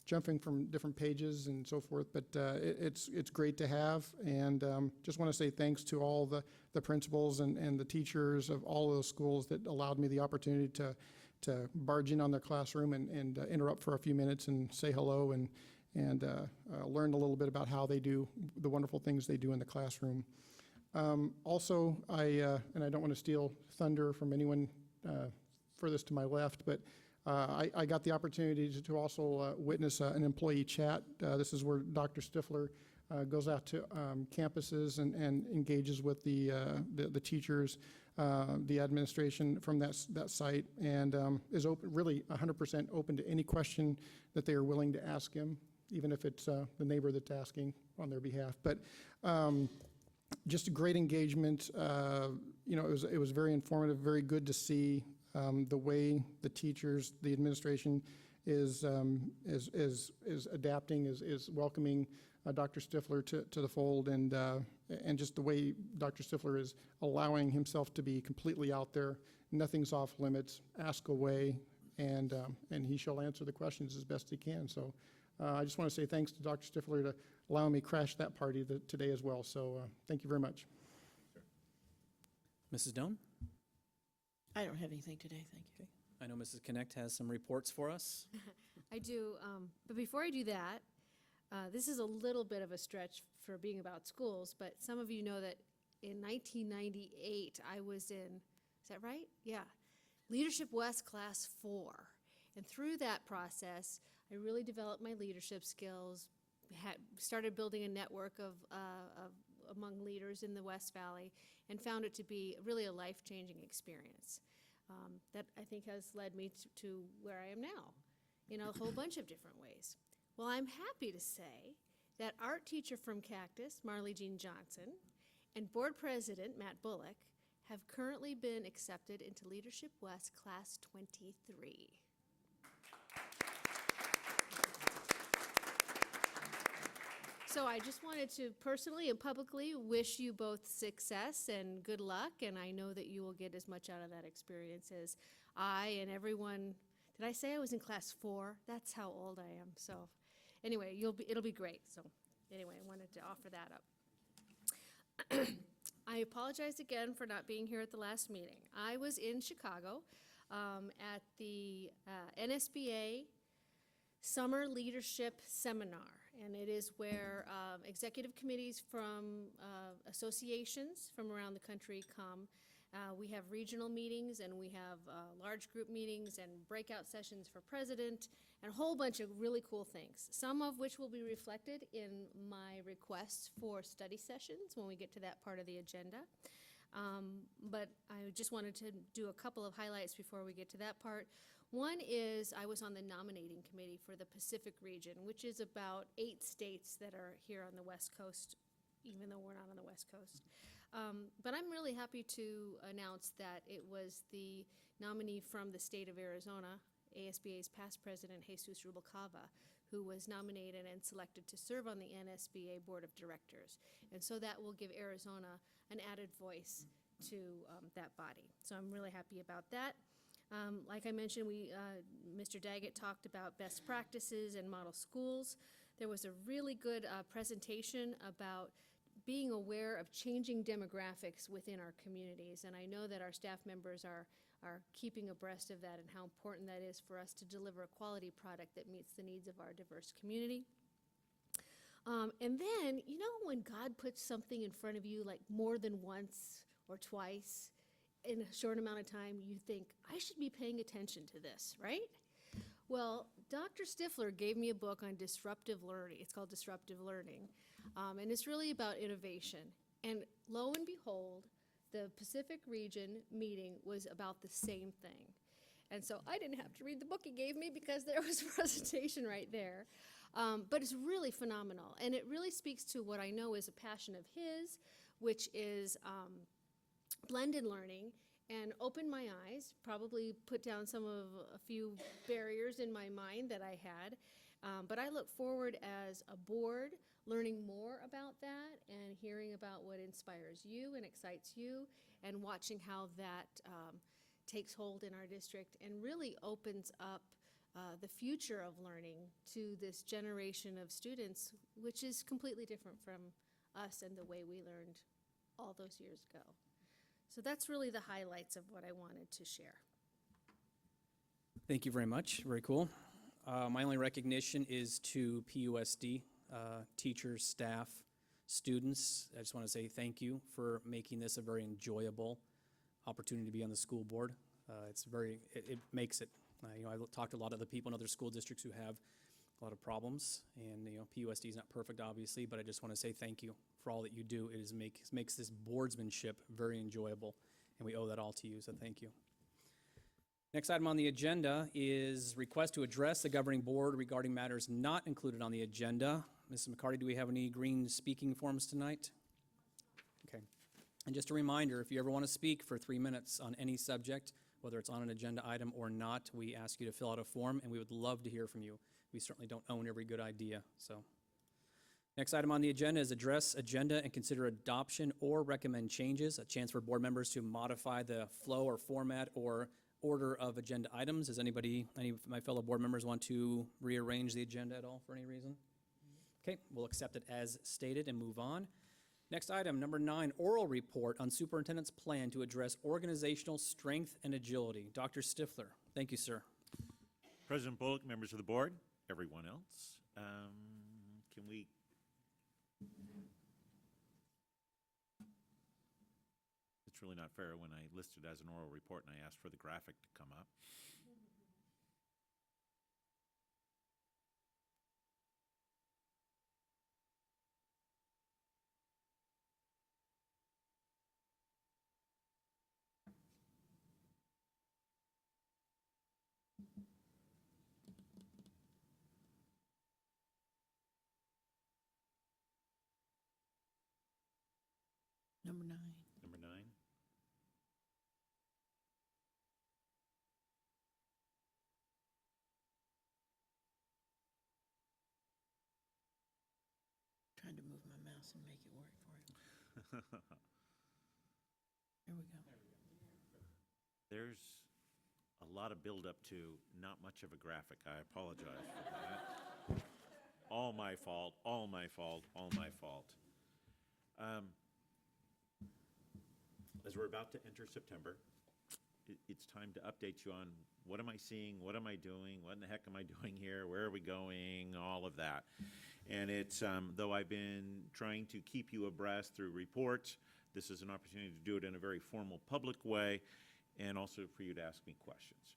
E: jumping from different pages and so forth. But it's great to have, and just want to say thanks to all the principals and the teachers of all of those schools that allowed me the opportunity to barge in on their classroom and interrupt for a few minutes and say hello and learned a little bit about how they do the wonderful things they do in the classroom. Also, and I don't want to steal thunder from anyone furthest to my left, but I got the opportunity to also witness an employee chat. This is where Dr. Stifler goes out to campuses and engages with the teachers, the administration from that site, and is open, really 100% open to any question that they are willing to ask him, even if it's the neighbor that's asking on their behalf. But just a great engagement. It was very informative, very good to see the way the teachers, the administration is adapting, is welcoming Dr. Stifler to the fold, and just the way Dr. Stifler is allowing himself to be completely out there. Nothing's off limits. Ask away, and he shall answer the questions as best he can. So I just want to say thanks to Dr. Stifler to allowing me to crash that party today as well. So thank you very much.
A: Mrs. Doan?
G: I don't have anything today, thank you.
A: I know Mrs. Connect has some reports for us.
H: I do, but before I do that, this is a little bit of a stretch for being about schools, but some of you know that in 1998, I was in, is that right? Yeah, Leadership West Class 4. And through that process, I really developed my leadership skills, started building a network of among leaders in the West Valley, and found it to be really a life-changing experience that I think has led me to where I am now. in a whole bunch of different ways. Well, I'm happy to say that art teacher from Cactus, Marley Jean Johnson, and board president, Matt Bullock, have currently been accepted into Leadership West Class 23. So I just wanted to personally and publicly wish you both success and good luck, and I know that you will get as much out of that experience as I and everyone. Did I say I was in class 4? That's how old I am. So anyway, it'll be great. So anyway, I wanted to offer that up. I apologize again for not being here at the last meeting. I was in Chicago at the NSBA Summer Leadership Seminar, and it is where executive committees from associations from around the country come. We have regional meetings, and we have large group meetings and breakout sessions for president, and a whole bunch of really cool things, some of which will be reflected in my requests for study sessions when we get to that part of the agenda. But I just wanted to do a couple of highlights before we get to that part. One is I was on the nominating committee for the Pacific region, which is about 8 states that are here on the West Coast, even though we're not on the West Coast. But I'm really happy to announce that it was the nominee from the state of Arizona, ASBA's past president, Jesus Rubalcaba, who was nominated and selected to serve on the NSBA Board of Directors. And so that will give Arizona an added voice to that body. So I'm really happy about that. Like I mentioned, Mr. Daggett talked about best practices and model schools. There was a really good presentation about being aware of changing demographics within our communities, and I know that our staff members are keeping abreast of that and how important that is for us to deliver a quality product that meets the needs of our diverse community. And then, you know, when God puts something in front of you like more than once or twice in a short amount of time, you think, I should be paying attention to this, right? Well, Dr. Stifler gave me a book on disruptive learning. It's called Disruptive Learning, and it's really about innovation. And lo and behold, the Pacific region meeting was about the same thing. And so I didn't have to read the book he gave me because there was a presentation right there. But it's really phenomenal, and it really speaks to what I know is a passion of his, which is blended learning, and opened my eyes, probably put down a few barriers in my mind that I had. But I look forward as a board learning more about that and hearing about what inspires you and excites you, and watching how that takes hold in our district and really opens up the future of learning to this generation of students, which is completely different from us and the way we learned all those years ago. So that's really the highlights of what I wanted to share.
A: Thank you very much. Very cool. My only recognition is to PUSD, teachers, staff, students. I just want to say thank you for making this a very enjoyable opportunity to be on the school board. It makes it. I've talked to a lot of the people in other school districts who have a lot of problems, and PUSD is not perfect, obviously, but I just want to say thank you for all that you do. It makes this boardsmanship very enjoyable, and we owe that all to you, so thank you. Next item on the agenda is request to address the governing board regarding matters not included on the agenda. Mrs. McCarty, do we have any green speaking forms tonight? Okay. And just a reminder, if you ever want to speak for 3 minutes on any subject, whether it's on an agenda item or not, we ask you to fill out a form, and we would love to hear from you. We certainly don't own every good idea, so. Next item on the agenda is address agenda and consider adoption or recommend changes, a chance for board members to modify the flow or format or order of agenda items. Does any of my fellow board members want to rearrange the agenda at all for any reason? Okay, we'll accept it as stated and move on. Next item, number 9, oral report on superintendent's plan to address organizational strength and agility. Dr. Stifler, thank you, sir.
L: President Bullock, members of the board, everyone else, can we? It's really not fair when I listed as an oral report and I asked for the graphic to come up.
G: Number 9.
L: Number 9.
G: Trying to move my mouse and make it work for you. There we go.
L: There's a lot of buildup to not much of a graphic. I apologize for that. All my fault, all my fault, all my fault. As we're about to enter September, it's time to update you on what am I seeing, what am I doing, what in the heck am I doing here, where are we going, all of that. And it's, though I've been trying to keep you abreast through reports, this is an opportunity to do it in a very formal, public way, and also for you to ask me questions.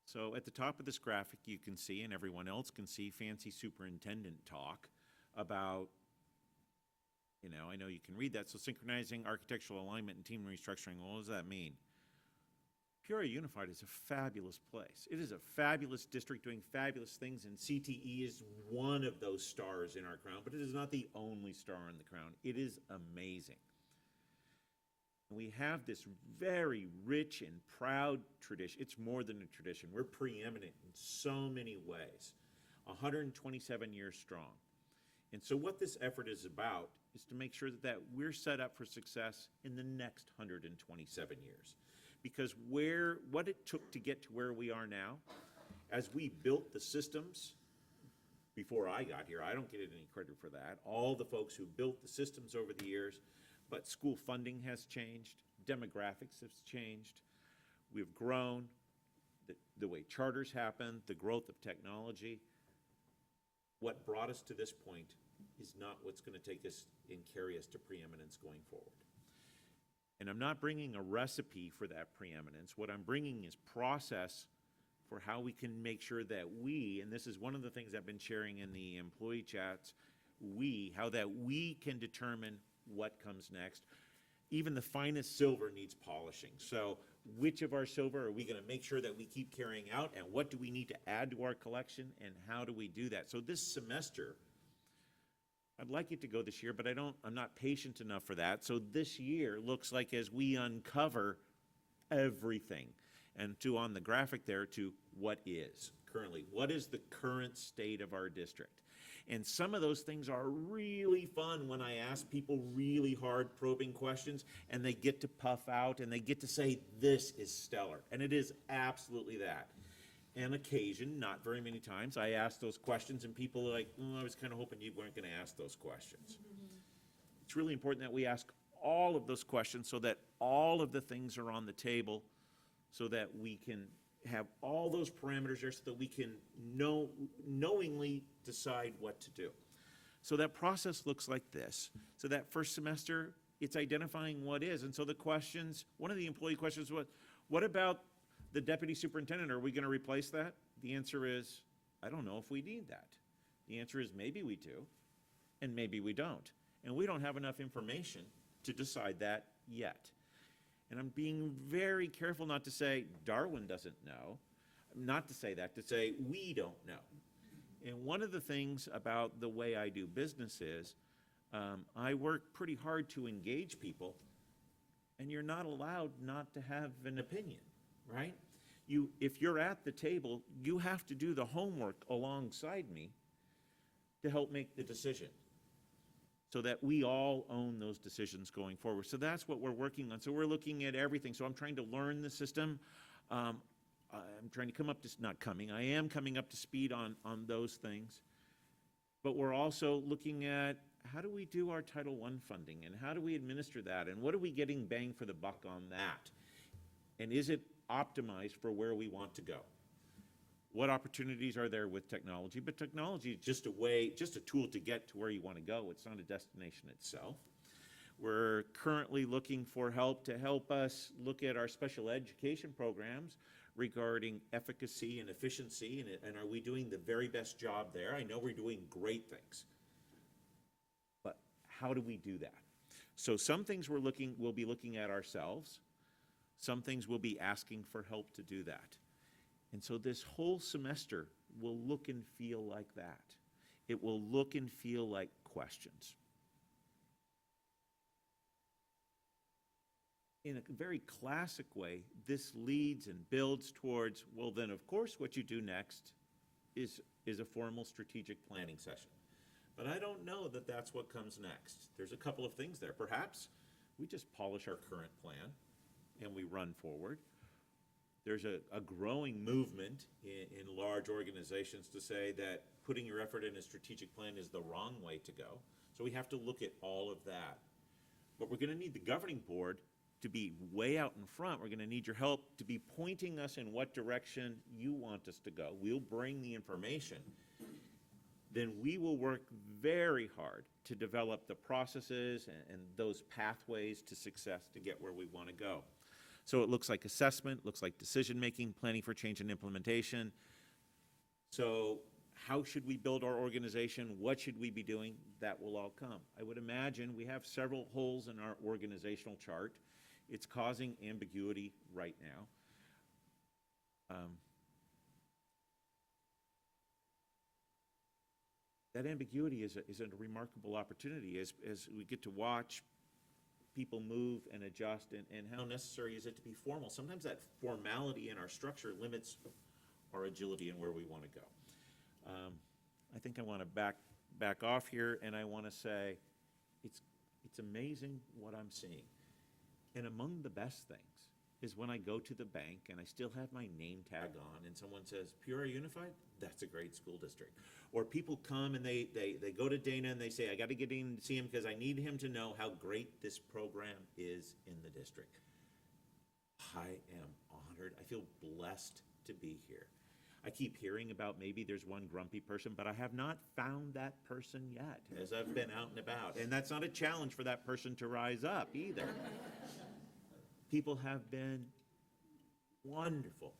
L: So at the top of this graphic, you can see, and everyone else can see, fancy superintendent talk about, you know, I know you can read that. So synchronizing architectural alignment and team restructuring, what does that mean? Peoria Unified is a fabulous place. It is a fabulous district doing fabulous things, and CTE is one of those stars in our crown, but it is not the only star in the crown. It is amazing. We have this very rich and proud tradition. It's more than a tradition. We're preeminent in so many ways, 127 years strong. And so what this effort is about is to make sure that we're set up for success in the next 127 years. Because what it took to get to where we are now, as we built the systems, before I got here, I don't get any credit for that, all the folks who built the systems over the years, but school funding has changed, demographics have changed, we've grown, the way charters happen, the growth of technology. What brought us to this point is not what's going to take us and carry us to preeminence going forward. And I'm not bringing a recipe for that preeminence. What I'm bringing is process for how we can make sure that we, and this is one of the things I've been sharing in the employee chats, how that we can determine what comes next. Even the finest silver needs polishing. So which of our silver are we going to make sure that we keep carrying out, and what do we need to add to our collection, and how do we do that? So this semester, I'd like it to go this year, but I'm not patient enough for that. So this year looks like as we uncover everything, and on the graphic there to what is currently, what is the current state of our district? And some of those things are really fun when I ask people really hard probing questions and they get to puff out and they get to say, this is stellar. And it is absolutely that. On occasion, not very many times, I ask those questions and people are like, I was kind of hoping you weren't going to ask those questions. It's really important that we ask all of those questions so that all of the things are on the table, so that we can have all those parameters there, so that we can knowingly decide what to do. So that process looks like this. So that first semester, it's identifying what is. And so the questions, one of the employee questions was, what about the deputy superintendent? Are we going to replace that? The answer is, I don't know if we need that. The answer is maybe we do, and maybe we don't. And we don't have enough information to decide that yet. And I'm being very careful not to say Darwin doesn't know, not to say that, to say we don't know. And one of the things about the way I do business is I work pretty hard to engage people, and you're not allowed not to have an opinion, right? If you're at the table, you have to do the homework alongside me to help make the decision, so that we all own those decisions going forward. So that's what we're working on. So we're looking at everything. So I'm trying to learn the system. I'm trying to come up to, I am coming up to speed on those things. But we're also looking at how do we do our Title I funding, and how do we administer that, and what are we getting bang for the buck on that? And is it optimized for where we want to go? What opportunities are there with technology? But technology is just a tool to get to where you want to go. It's not a destination itself. We're currently looking for help to help us look at our special education programs regarding efficacy and efficiency, and are we doing the very best job there? I know we're doing great things, but how do we do that? So some things we'll be looking at ourselves. Some things we'll be asking for help to do that. And so this whole semester will look and feel like that. It will look and feel like questions. in a very classic way, this leads and builds towards, well, then, of course, what you do next is a formal strategic planning session. But I don't know that that's what comes next. There's a couple of things there. Perhaps we just polish our current plan and we run forward. There's a growing movement in large organizations to say that putting your effort in a strategic plan is the wrong way to go. So we have to look at all of that. But we're going to need the governing board to be way out in front. We're going to need your help to be pointing us in what direction you want us to go. We'll bring the information. Then we will work very hard to develop the processes and those pathways to success to get where we want to go. So it looks like assessment, looks like decision-making, planning for change and implementation. So how should we build our organization? What should we be doing? That will all come. I would imagine we have several holes in our organizational chart. It's causing ambiguity right now. That ambiguity is a remarkable opportunity as we get to watch people move and adjust, and how necessary is it to be formal. Sometimes that formality in our structure limits our agility and where we want to go. I think I want to back off here, and I want to say it's amazing what I'm seeing. And among the best things is when I go to the bank and I still have my name tag on and someone says, Peoria Unified? That's a great school district. Or people come and they go to Dana and they say, I got to get in and see him because I need him to know how great this program is in the district. I am honored. I feel blessed to be here. I keep hearing about maybe there's one grumpy person, but I have not found that person yet as I've been out and about. And that's not a challenge for that person to rise up either. People have been wonderful.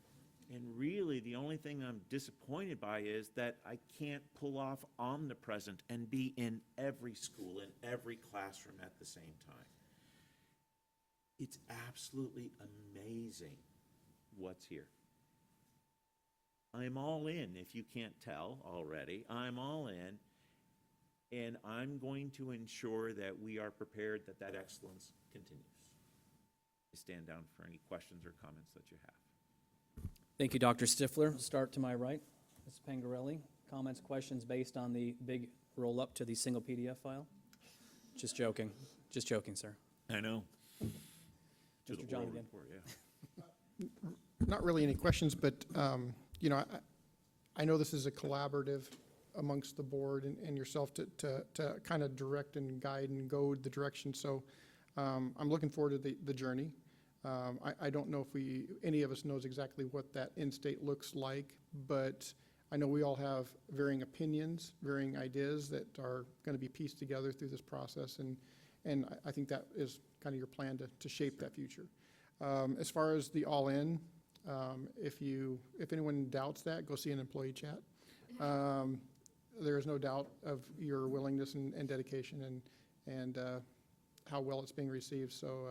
L: And really, the only thing I'm disappointed by is that I can't pull off omnipresent and be in every school, in every classroom at the same time. It's absolutely amazing what's here. I'm all in, if you can't tell already. I'm all in, and I'm going to ensure that we are prepared that that excellence continues. I stand down for any questions or comments that you have.
A: Thank you, Dr. Stifler. We'll start to my right. Ms. Pangarelli, comments, questions based on the big roll-up to the single PDF file? Just joking. Just joking, sir.
L: I know.
A: Mr. John again.
L: Report, yeah.
E: Not really any questions, but, you know, I know this is a collaborative amongst the board and yourself to kind of direct and guide and go the direction. So I'm looking forward to the journey. I don't know if any of us knows exactly what that end state looks like, but I know we all have varying opinions, varying ideas that are going to be pieced together through this process, and I think that is kind of your plan to shape that future. As far as the all-in, if anyone doubts that, go see an employee chat. There is no doubt of your willingness and dedication and how well it's being received, so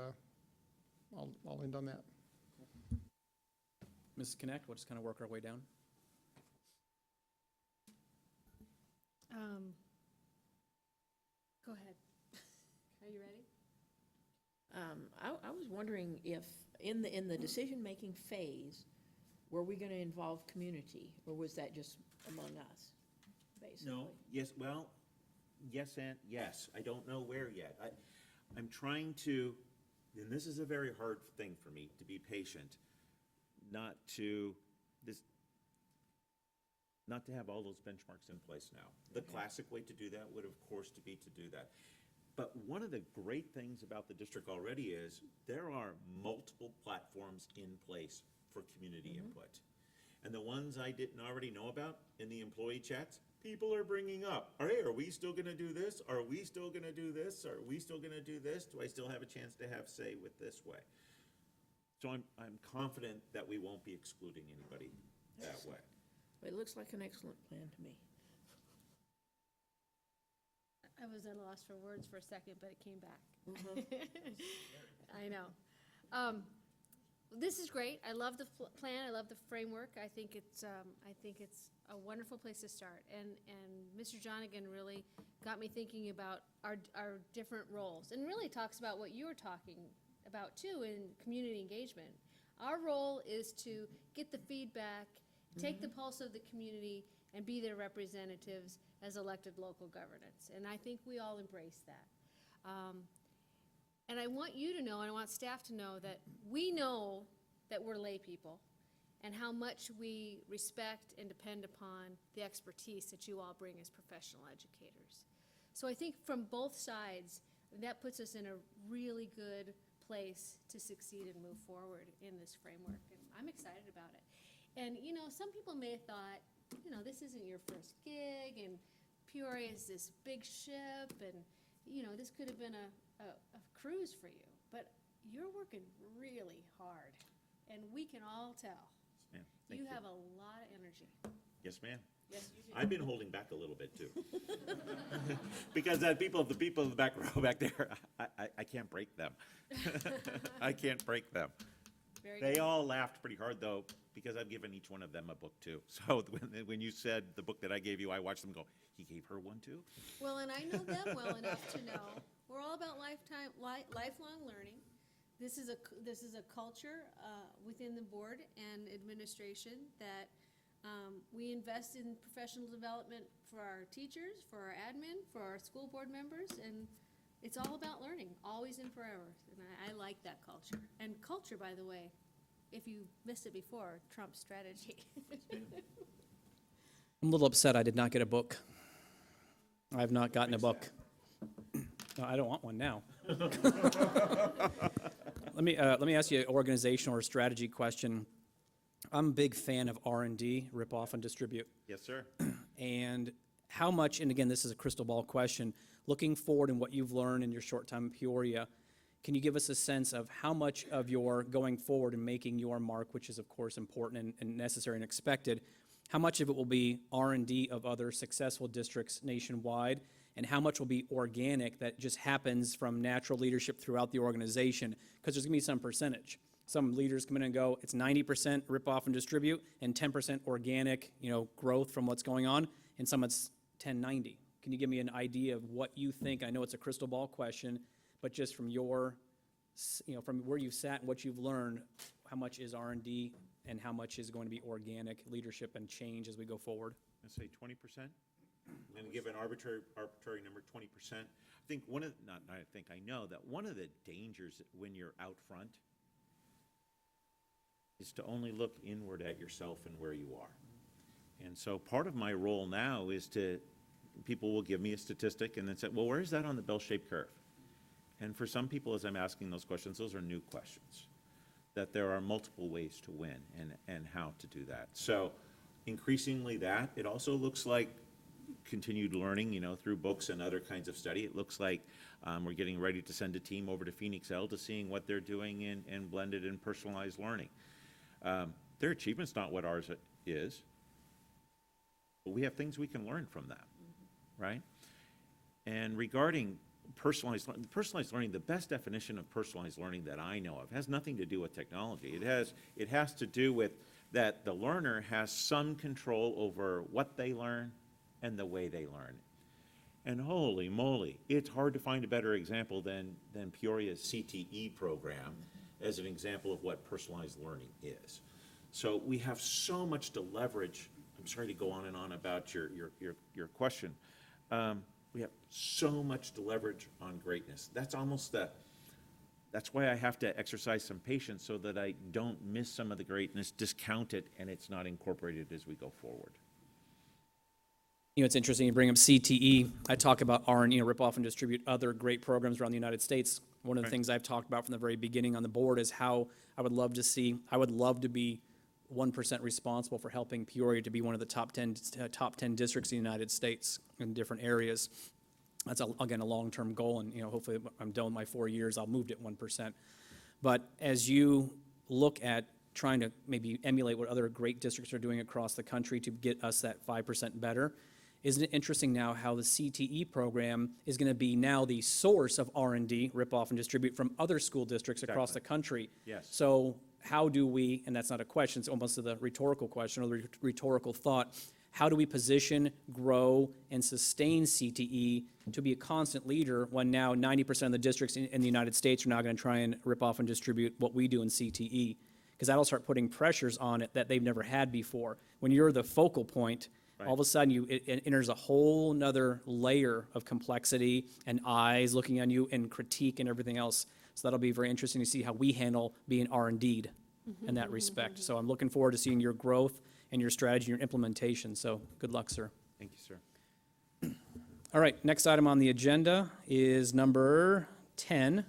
E: I'll end on that.
A: Mrs. Connect, we'll just kind of work our way down.
H: Go ahead. Are you ready?
G: I was wondering if, in the decision-making phase, were we going to involve community, or was that just among us, basically?
L: No, yes, well, yes and yes. I don't know where yet. I'm trying to, and this is a very hard thing for me, to be patient, not to have all those benchmarks in place now. The classic way to do that would, of course, be to do that. But one of the great things about the district already is there are multiple platforms in place for community input. And the ones I didn't already know about in the employee chats, people are bringing up, hey, are we still going to do this? Are we still going to do this? Are we still going to do this? Do I still have a chance to have say with this way? So I'm confident that we won't be excluding anybody that way.
G: It looks like an excellent plan to me.
H: I was at a loss for words for a second, but it came back. I know. This is great. I love the plan. I love the framework. I think it's a wonderful place to start. And Mr. Jonigan really got me thinking about our different roles, and really talks about what you were talking about too in community engagement. Our role is to get the feedback, take the pulse of the community, and be their representatives as elected local governance. And I think we all embrace that. And I want you to know, and I want staff to know, that we know that we're lay people and how much we respect and depend upon the expertise that you all bring as professional educators. So I think from both sides, that puts us in a really good place to succeed and move forward in this framework. And I'm excited about it. And, you know, some people may have thought, you know, this isn't your first gig, and Peoria is this big ship, and, you know, this could have been a cruise for you. But you're working really hard, and we can all tell.
L: Yes, ma'am. Thank you.
H: You have a lot of energy.
L: Yes, ma'am.
H: Yes, you do.
L: I've been holding back a little bit too. Because the people in the back row back there, I can't break them. I can't break them.
H: Very
L: They
H: good.
L: all laughed pretty hard though, because I've given each one of them a book too. So when you said the book that I gave you, I watched them go, he gave her one too?
H: Well, and I know them well enough to know, we're all about lifelong learning. This is a culture within the board and administration that we invest in professional development for our teachers, for our admin, for our school board members, and it's all about learning, always and forever. And I like that culture. And culture, by the way, if you missed it before, Trump's strategy.
A: I'm a little upset I did not get a book. I have not gotten a book. No, I don't want one now. Let me ask you an organizational or strategy question. I'm a big fan of R&D, rip off and distribute.
L: Yes, sir.
A: And how much, and again, this is a crystal ball question, looking forward in what you've learned in your short time in Peoria, can you give us a sense of how much of your going forward and making your mark, which is of course important and necessary and expected, how much of it will be R&D of other successful districts nationwide, and how much will be organic that just happens from natural leadership throughout the organization? Because there's going to be some percentage. Some leaders come in and go, it's 90% rip off and distribute and 10% organic, growth from what's going on, and some it's 10-90. Can you give me an idea of what you think? I know it's a crystal ball question, but just from your, from where you've sat and what you've learned, how much is R&D and how much is going to be organic leadership and change as we go forward?
L: Let's say 20%. I'm going to give an arbitrary number, 20%. I think I know that one of the dangers when you're out front is to only look inward at yourself and where you are. And so part of my role now is people will give me a statistic and then say, well, where is that on the bell-shaped curve? And for some people, as I'm asking those questions, those are new questions, that there are multiple ways to win and how to do that. So increasingly that, it also looks like continued learning, through books and other kinds of study. It looks like we're getting ready to send a team over to Phoenix L to seeing what they're doing in blended and personalized learning. Their achievement's not what ours is, but we have things we can learn from that, right? And regarding personalized learning, the best definition of personalized learning that I know of has nothing to do with technology. It has to do with that the learner has some control over what they learn and the way they learn. And holy moly, it's hard to find a better example than Peoria's CTE program as an example of what personalized learning is. So we have so much to leverage. I'm sorry to go on and on about your question. We have so much to leverage on greatness. That's why I have to exercise some patience so that I don't miss some of the greatness, discount it, and it's not incorporated as we go forward.
A: It's interesting you bring up CTE. I talk about R&D, rip off and distribute other great programs around the United States. One of the things I've talked about from the very beginning on the board is how I would love to be 1% responsible for helping Peoria to be one of the top 10 districts in the United States in different areas. That's, again, a long-term goal, and hopefully when I'm done with my 4 years, I'll move to 1%. But as you look at trying to maybe emulate what other great districts are doing across the country to get us that 5% better, isn't it interesting now how the CTE program is going to be now the source of R&D, rip off and distribute from other school districts across the country?
L: Yes.
A: So how do we, and that's not a question, it's almost the rhetorical question or the rhetorical thought, how do we position, grow, and sustain CTE to be a constant leader when now 90% of the districts in the United States are now going to try and rip off and distribute what we do in CTE? Because that'll start putting pressures on it that they've never had before. When you're the focal point, all of a sudden it enters a whole nother layer of complexity and eyes looking on you and critique and everything else. So that'll be very interesting to see how we handle being R&D'd in that respect. So I'm looking forward to seeing your growth and your strategy, your implementation. So good luck, sir.
L: Thank you, sir.
A: All right, next item on the agenda is number 10.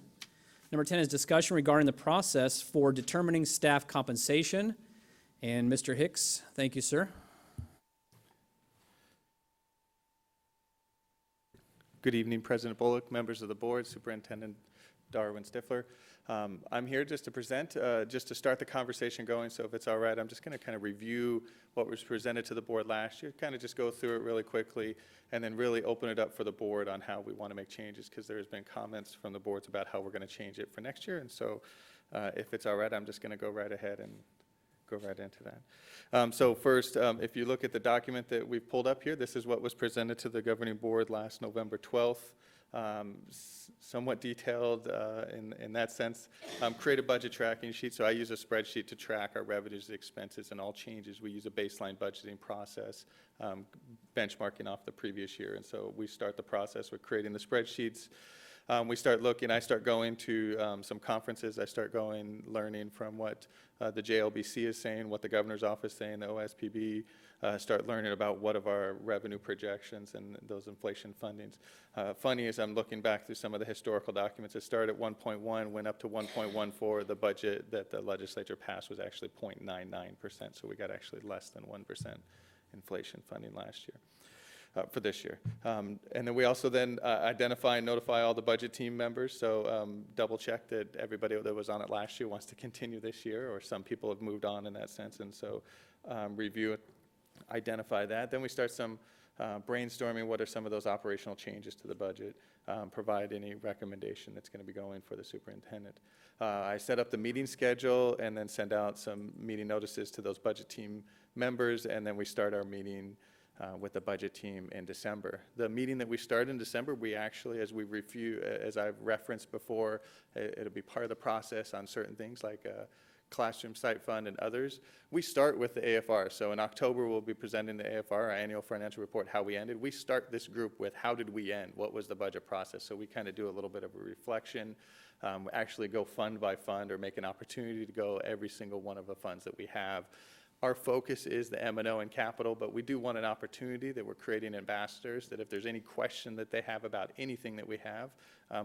A: Number 10 is discussion regarding the process for determining staff compensation. And Mr. Hicks, thank you, sir.
M: Good evening, President Bullock, members of the board, Superintendent Darwin Stifler. I'm here just to present, just to start the conversation going, so if it's all right, I'm just going to kind of review what was presented to the board last year, kind of just go through it really quickly, and then really open it up for the board on how we want to make changes, because there's been comments from the boards about how we're going to change it for next year, and so if it's all right, I'm just going to go right ahead and go right into that. So first, if you look at the document that we've pulled up here, this is what was presented to the governing board last November 12th. Somewhat detailed in that sense. Create a budget tracking sheet. So I use a spreadsheet to track our revenues, expenses, and all changes. We use a baseline budgeting process, benchmarking off the previous year. And so we start the process with creating the spreadsheets. We start looking, I start going to some conferences. I start going, learning from what the JLBC is saying, what the governor's office is saying, the OSPB, start learning about what of our revenue projections and those inflation fundings. Funny is I'm looking back through some of the historical documents. It started at 1.1, went up to 1.14. The budget that the legislature passed was actually 0.99%, so we got actually less than 1% inflation funding last year. For this year. And then we also then identify and notify all the budget team members, so double check that everybody that was on it last year wants to continue this year, or some people have moved on in that sense, and so review it, identify that. Then we start some brainstorming, what are some of those operational changes to the budget, provide any recommendation that's going to be going for the superintendent. I set up the meeting schedule and then send out some meeting notices to those budget team members, and then we start our meeting with the budget team in December. The meeting that we start in December, we actually, as we review, as I've referenced before, it'll be part of the process on certain things like classroom site fund and others. We start with the AFR. So in October, we'll be presenting the AFR, our annual financial report, how we ended. We start this group with how did we end? What was the budget process? So we kind of do a little bit of a reflection, actually go fund by fund, or make an opportunity to go every single one of the funds that we have. Our focus is the M&O and capital, but we do want an opportunity that we're creating ambassadors, that if there's any question that they have about anything that we have,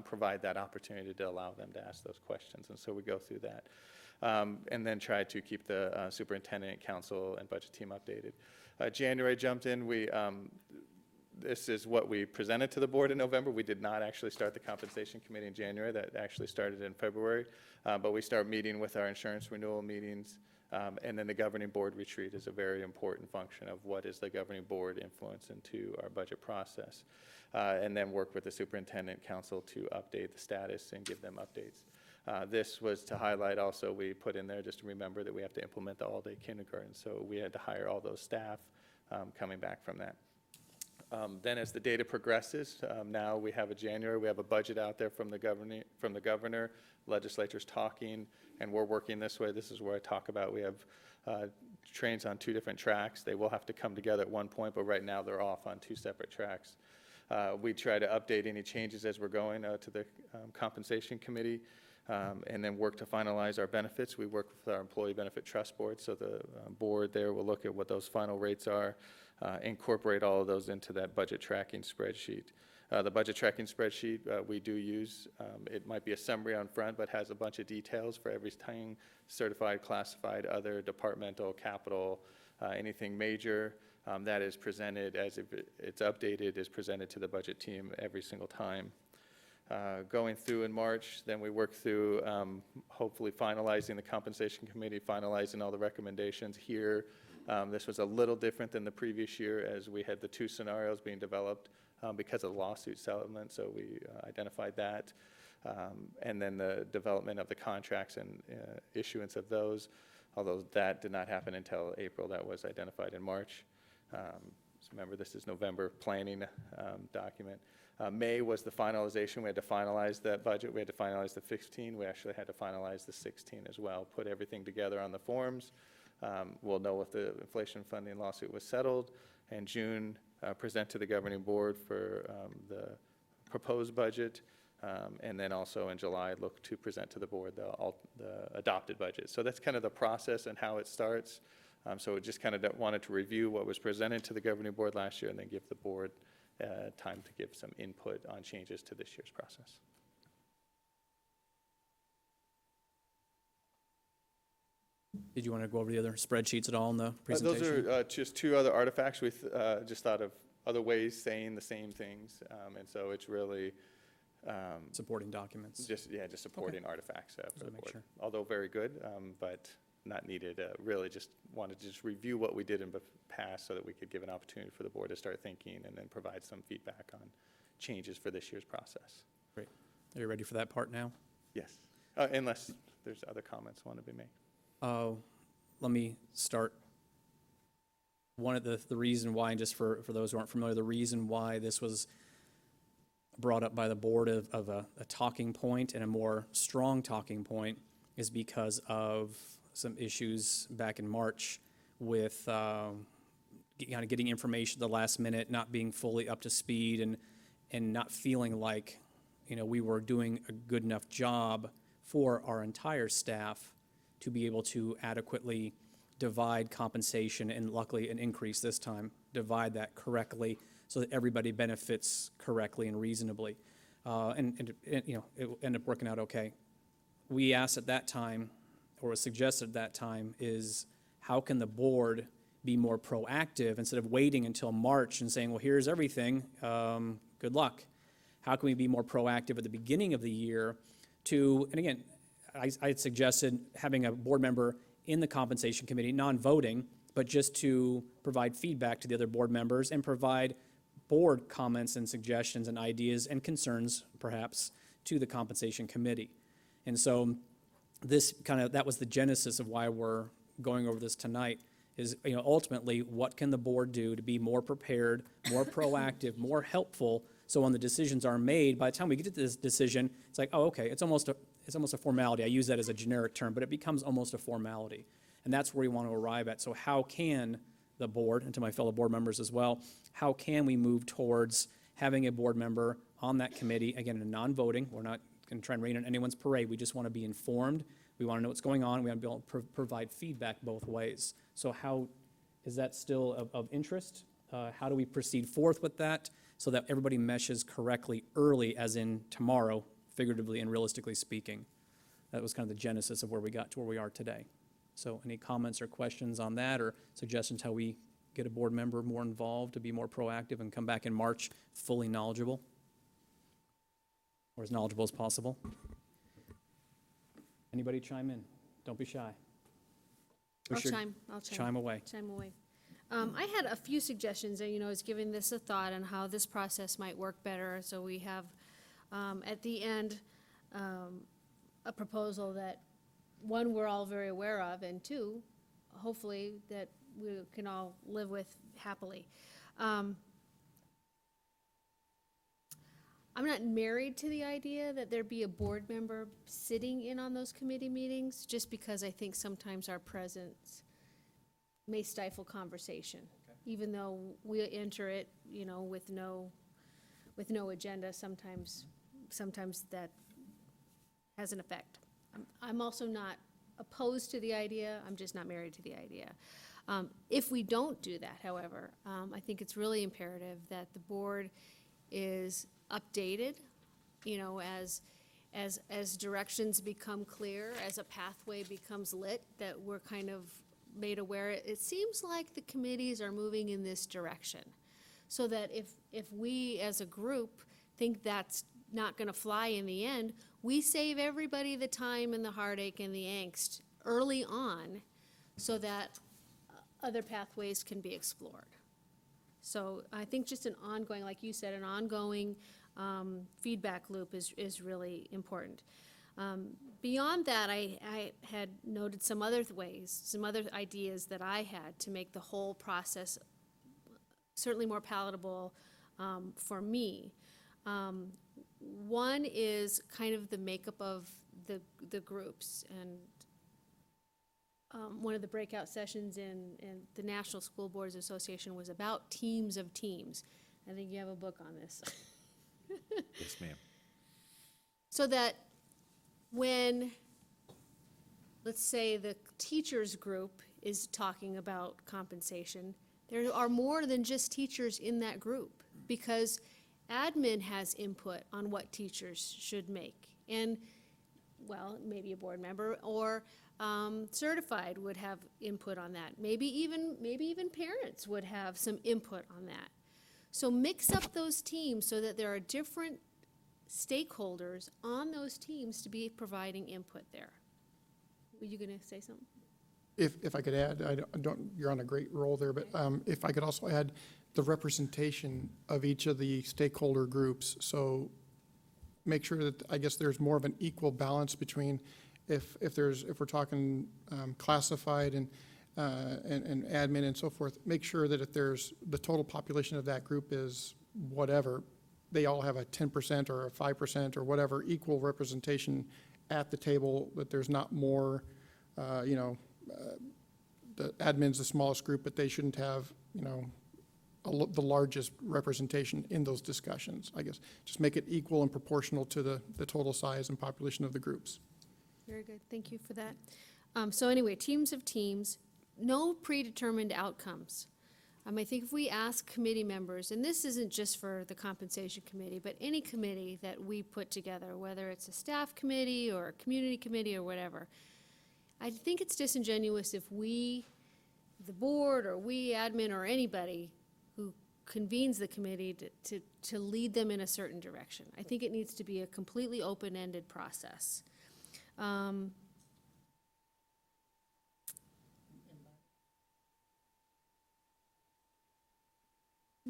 M: provide that opportunity to allow them to ask those questions. And so we go through that. And then try to keep the superintendent, council, and budget team updated. January jumped in. This is what we presented to the board in November. We did not actually start the compensation committee in January. That actually started in February. But we start meeting with our insurance renewal meetings. And then the governing board retreat is a very important function of what is the governing board influence into our budget process. And then work with the superintendent, council to update the status and give them updates. This was to highlight also, we put in there just to remember that we have to implement the all-day kindergarten. So we had to hire all those staff coming back from that. Then as the data progresses, now we have we have a budget out there from the governor, legislature's talking, and we're working this way. This is where I talk about we have trains on 2 different tracks. They will have to come together at one point, but right now they're off on 2 separate tracks. We try to update any changes as we're going to the compensation committee, and then work to finalize our benefits. We work with our employee benefit trust board, so the board there will look at what those final rates are, incorporate all of those into that budget tracking spreadsheet. The budget tracking spreadsheet we do use, it might be a summary on front, but has a bunch of details for everything certified, classified, other departmental, capital, anything major. That is presented as if it's updated, is presented to the budget team every single time. Going through in March, then we work through hopefully finalizing the compensation committee, finalizing all the recommendations here. This was a little different than the previous year, as we had the 2 scenarios being developed because of the lawsuit settlement, so we identified that. And then the development of the contracts and issuance of those, although that did not happen until April. That was identified in March. So remember, this is November planning document. May was the finalization. We had to finalize that budget. We had to finalize the 15. We actually had to finalize the 16 as well, put everything together on the forms. We'll know if the inflation funding lawsuit was settled. And June, present to the governing board for the proposed budget. And then also in July, look to present to the board the adopted budget. So that's kind of the process and how it starts. So we just kind of wanted to review what was presented to the governing board last year and then give the board time to give some input on changes to this year's process.
A: Did you want to go over the other spreadsheets at all in the presentation?
M: Those are just two other artifacts. We just thought of other ways saying the same things. And so it's really
A: Supporting documents.
M: just supporting artifacts for the
A: to make
M: board.
A: sure.
M: Although very good, but not needed. Really just wanted to just review what we did in the past so that we could give an opportunity for the board to start thinking and then provide some feedback on changes for this year's process.
A: Great. Are you ready for that part now?
M: Yes, unless there's other comments want to be made.
A: Let me start. One of the reason why, and just for those who aren't familiar, the reason why this was brought up by the board of a talking point and a more strong talking point is because of some issues back in March with kind of getting information at the last minute, not being fully up to speed, and not feeling like, we were doing a good enough job for our entire staff to be able to adequately divide compensation, and luckily an increase this time, divide that correctly so that everybody benefits correctly and reasonably. And it ended up working out okay. We asked at that time, or was suggested at that time, is how can the board be more proactive instead of waiting until March and saying, well, here's everything, good luck. How can we be more proactive at the beginning of the year and again, I had suggested having a board member in the compensation committee, non-voting, but just to provide feedback to the other board members and provide board comments and suggestions and ideas and concerns, perhaps, to the compensation committee. And so that was the genesis of why we're going over this tonight, is, ultimately, what can the board do to be more prepared, more proactive, more helpful, so when the decisions are made, by the time we get to this decision, it's like, oh, okay, it's almost a formality. I use that as a generic term, but it becomes almost a formality. And that's where we want to arrive at. So how can the board, and to my fellow board members as well, how can we move towards having a board member on that committee, again, in a non-voting, we're not going to try and rain on anyone's parade, we just want to be informed, we want to know what's going on, we want to be able to provide feedback both ways. So how, is that still of interest? How do we proceed forth with that so that everybody meshes correctly early, as in tomorrow, figuratively and realistically speaking? That was kind of the genesis of where we got to where we are today. So any comments or questions on that, or suggestions how we get a board member more involved to be more proactive and come back in March fully knowledgeable, or as knowledgeable as possible? Anybody chime in? Don't be shy.
H: I'll chime.
A: Chime away.
H: Chime away. I had a few suggestions, and, I was giving this a thought on how this process might work better. So we have, at the end, a proposal that, one, we're all very aware of, and two, hopefully, that we can all live with happily. I'm not married to the idea that there be a board member sitting in on those committee meetings, just because I think sometimes our presence may stifle conversation. Even though we enter it, with no agenda, sometimes that has an effect. I'm also not opposed to the idea, I'm just not married to the idea. If we don't do that, however, I think it's really imperative that the board is updated, as directions become clear, as a pathway becomes lit, that we're kind of made aware. It seems like the committees are moving in this direction, so that if we as a group think that's not going to fly in the end, we save everybody the time and the heartache and the angst early on, so that other pathways can be explored. So I think just an ongoing, like you said, an ongoing feedback loop is really important. Beyond that, I had noted some other ways, some other ideas that I had to make the whole process certainly more palatable for me. One is kind of the makeup of the groups, and one of the breakout sessions in the National School Boards Association was about teams of teams. I think you have a book on this.
L: Yes, ma'am.
H: So that when, let's say, the teachers group is talking about compensation, there are more than just teachers in that group, because admin has input on what teachers should make. And, well, maybe a board member or certified would have input on that. Maybe even parents would have some input on that. So mix up those teams so that there are different stakeholders on those teams to be providing input there. Were you going to say something?
E: If I could add, I don't, you're on a great roll there, but if I could also add the representation of each of the stakeholder groups. So make sure that, I guess, there's more of an equal balance between if we're talking classified and admin and so forth, make sure that if there's the total population of that group is whatever, they all have a 10% or a 5% or whatever equal representation at the table, that there's not more, the admin's the smallest group, but they shouldn't have, the largest representation in those discussions, I guess. Just make it equal and proportional to the total size and population of the groups.
H: Very good, thank you for that. So anyway, teams of teams, no predetermined outcomes. I think if we ask committee members, and this isn't just for the compensation committee, but any committee that we put together, whether it's a staff committee or a community committee or whatever, I think it's disingenuous if we, the board, or we, admin, or anybody who convenes the committee to lead them in a certain direction. I think it needs to be a completely open-ended process.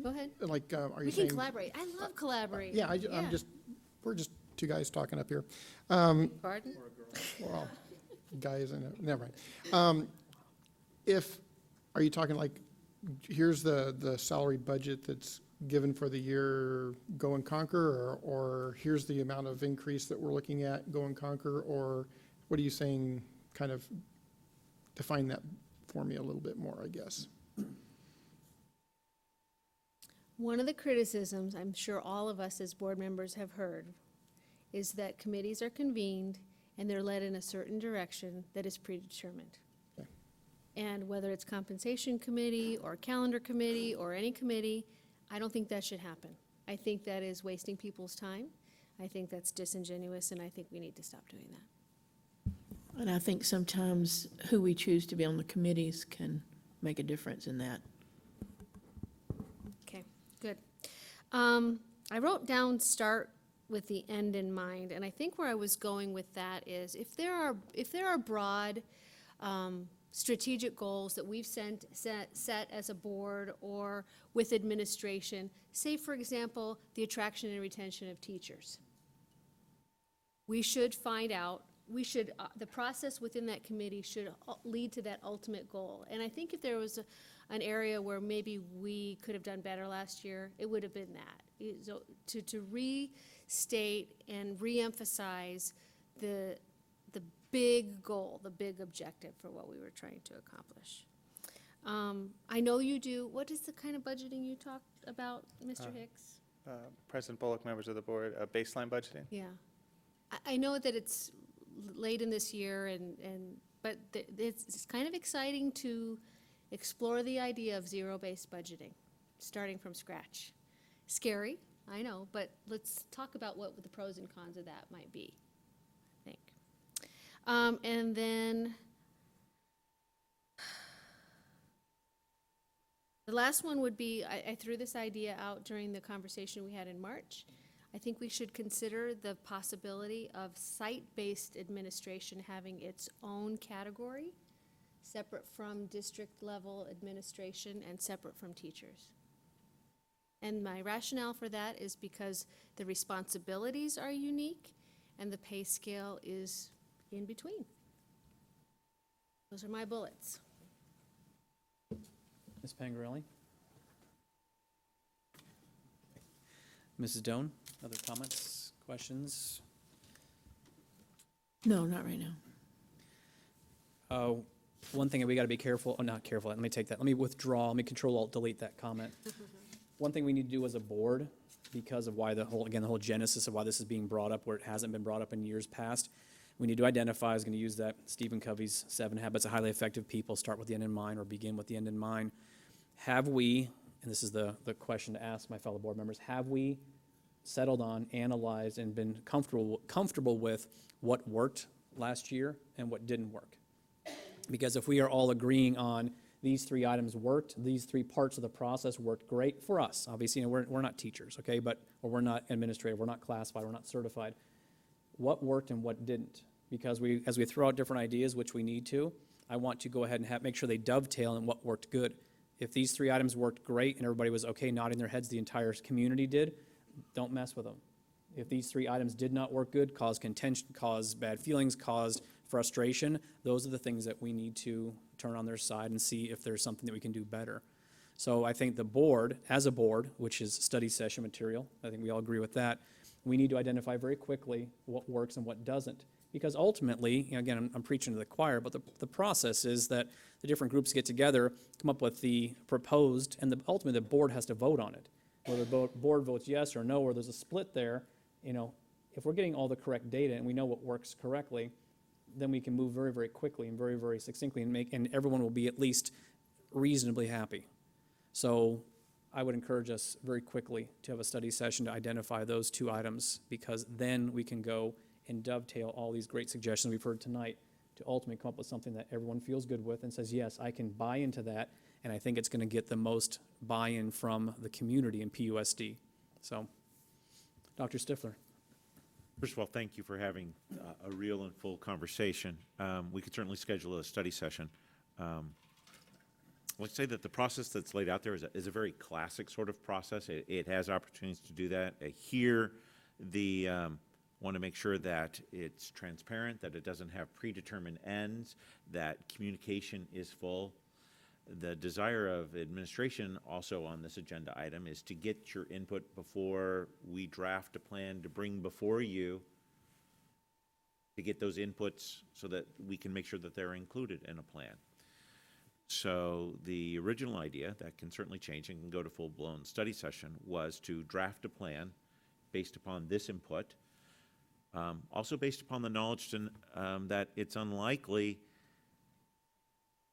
H: Go ahead.
E: Like, are
H: We
E: you
H: can
E: saying?
H: collaborate. I love collaborating.
E: Yeah, we're just two guys talking up here.
H: Pardon?
E: Well, guys, never mind. Are you talking like, here's the salary budget that's given for the year, go and conquer, or here's the amount of increase that we're looking at, go and conquer, or what are you saying, kind of define that for me a little bit more, I guess?
H: One of the criticisms I'm sure all of us as board members have heard is that committees are convened and they're led in a certain direction that is predetermined.
E: Okay.
H: And whether it's compensation committee or calendar committee or any committee, I don't think that should happen. I think that is wasting people's time. I think that's disingenuous, and I think we need to stop doing that.
G: And I think sometimes who we choose to be on the committees can make a difference in that.
H: Okay, good. I wrote down start with the end in mind, and I think where I was going with that is if there are broad strategic goals that we've set as a board or with administration, say for example, the attraction and retention of teachers. We should find out, the process within that committee should lead to that ultimate goal. And I think if there was an area where maybe we could have done better last year, it would have been that. So to restate and reemphasize the big goal, the big objective for what we were trying to accomplish. I know you do. What is the kind of budgeting you talked about, Mr. Hicks?
M: President Bullock, members of the board, baseline budgeting.
H: Yeah. I know that it's late in this year, but it's kind of exciting to explore the idea of zero-based budgeting, starting from scratch. Scary, I know, but let's talk about what the pros and cons of that might be, I think. And then the last one would be, I threw this idea out during the conversation we had in March. I think we should consider the possibility of site-based administration having its own category, separate from district-level administration and separate from teachers. And my rationale for that is because the responsibilities are unique and the pay scale is in between. Those are my bullets.
A: Ms. Pangarelli? Mrs. Doan, other comments, questions?
G: No, not right now.
A: One thing that we got to be careful, oh, not careful, let me take that, let me withdraw, let me Control-Alt-Delete that comment. One thing we need to do as a board, because of why the whole genesis of why this is being brought up, where it hasn't been brought up in years past, we need to identify, I was going to use that Stephen Covey's 7 Habits of Highly Effective People, start with the end in mind, or begin with the end in mind. Have we, and this is the question to ask my fellow board members, have we settled on, analyzed, and been comfortable with what worked last year and what didn't work? Because if we are all agreeing on these 3 items worked, these 3 parts of the process worked great for us. Obviously, we're not teachers, okay, or we're not administrative, we're not classified, we're not certified. What worked and what didn't? Because as we throw out different ideas, which we need to, I want to go ahead and make sure they dovetail in what worked good. If these 3 items worked great and everybody was okay nodding their heads, the entire community did, don't mess with them. If these 3 items did not work good, caused contention, caused bad feelings, caused frustration, those are the things that we need to turn on their side and see if there's something that we can do better. So I think the board, as a board, which is study session material, I think we all agree with that, we need to identify very quickly what works and what doesn't. Because ultimately, again, I'm preaching to the choir, but the process is that the different groups get together, come up with the proposed, and ultimately the board has to vote on it. Whether the board votes yes or no, or there's a split there, if we're getting all the correct data and we know what works correctly, then we can move very, very quickly and very, very succinctly and everyone will be at least reasonably happy. So I would encourage us very quickly to have a study session to identify those 2 items, because then we can go and dovetail all these great suggestions we've heard tonight to ultimately come up with something that everyone feels good with and says, yes, I can buy into that, and I think it's going to get the most buy-in from the community in PUSD. So, Dr. Stifler.
L: First of all, thank you for having a real and full conversation. We could certainly schedule a study session. Let's say that the process that's laid out there is a very classic sort of process. It has opportunities to do that. Here, want to make sure that it's transparent, that it doesn't have predetermined ends, that communication is full. The desire of administration also on this agenda item is to get your input before we draft a plan to bring before you, to get those inputs so that we can make sure that they're included in a plan. So the original idea, that can certainly change and can go to full-blown study session, was to draft a plan based upon this input, also based upon the knowledge that it's unlikely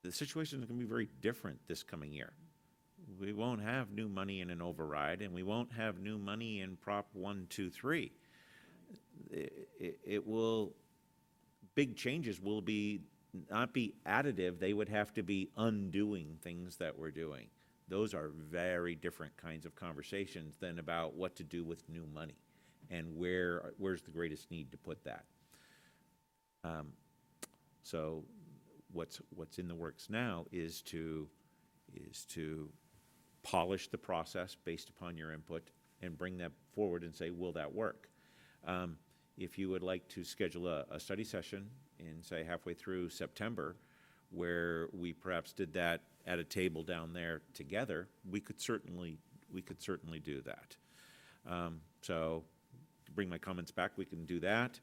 L: the situation is going to be very different this coming year. We won't have new money in an override, and we won't have new money in Prop 123. Big changes will not be additive, they would have to be undoing things that we're doing. Those are very different kinds of conversations than about what to do with new money and where's the greatest need to put that. So what's in the works now is to polish the process based upon your input and bring that forward and say, will that work? If you would like to schedule a study session in, say, halfway through September, where we perhaps did that at a table down there together, we could certainly do that. So to bring my comments back, we can do that.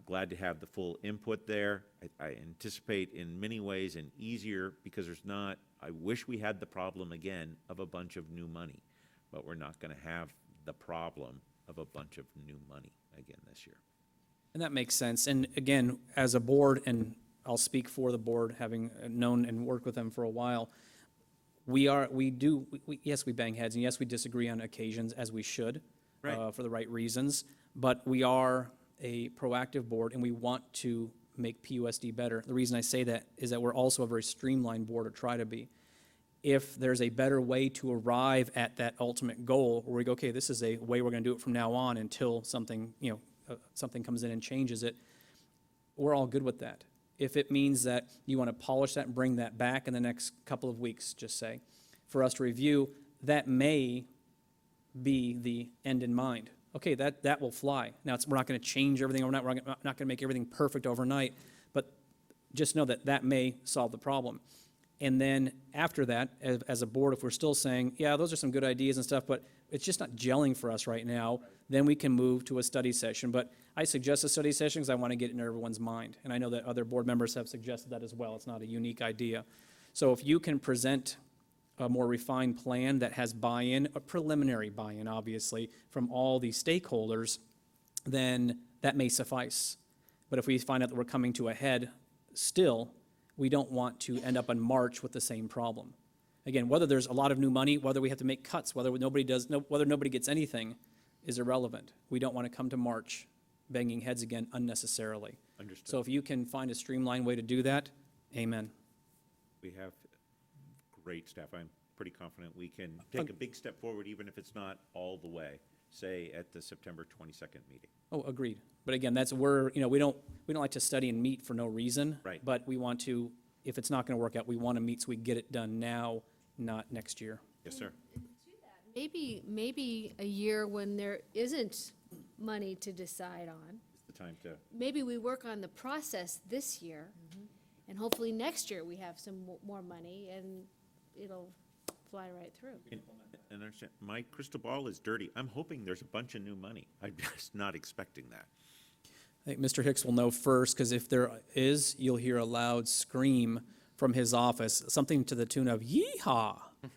L: Glad to have the full input there. I anticipate in many ways an easier, because I wish we had the problem again of a bunch of new money, but we're not going to have the problem of a bunch of new money again this year.
A: And that makes sense. And again, as a board, and I'll speak for the board, having known and worked with them for a while, yes, we bang heads, and yes, we disagree on occasions, as we should,
L: Right.
A: for the right reasons, but we are a proactive board, and we want to make PUSD better. The reason I say that is that we're also a very streamlined board, or try to be. If there's a better way to arrive at that ultimate goal, where we go, okay, this is a way we're going to do it from now on until something comes in and changes it, we're all good with that. If it means that you want to polish that and bring that back in the next couple of weeks, just say, for us to review, that may be the end in mind. Okay, that will fly. Now, we're not going to change everything overnight. We're not going to make everything perfect overnight, but just know that may solve the problem. And then after that, as a board, if we're still saying, yeah, those are some good ideas and stuff, but it's just not gelling for us right now, then we can move to a study session. But I suggest a study session because I want to get it in everyone's mind. And I know that other board members have suggested that as well. It's not a unique idea. So if you can present a more refined plan that has buy-in, a preliminary buy-in, obviously, from all these stakeholders, then that may suffice. But if we find out that we're coming to a head still, we don't want to end up in March with the same problem. Again, whether there's a lot of new money, whether we have to make cuts, whether nobody gets anything is irrelevant. We don't want to come to March banging heads again unnecessarily.
L: Understood.
A: So if you can find a streamlined way to do that, amen.
L: We have great staff. I'm pretty confident we can take a big step forward, even if it's not all the way, say, at the September 22nd meeting.
A: Oh, agreed. But again, we don't like to study and meet for no reason.
L: Right.
A: But we want to, if it's not going to work out, we want to meet so we get it done now, not next year.
L: Yes, sir.
H: Maybe a year when there isn't money to decide on,
L: It's the time to,
H: maybe we work on the process this year, and hopefully next year we have some more money, and it'll fly right through.
L: and understand, my crystal ball is dirty. I'm hoping there's a bunch of new money. I'm just not expecting that.
A: I think Mr. Hicks will know first, because if there is, you'll hear a loud scream from his office, something to the tune of "Yeehaw!" I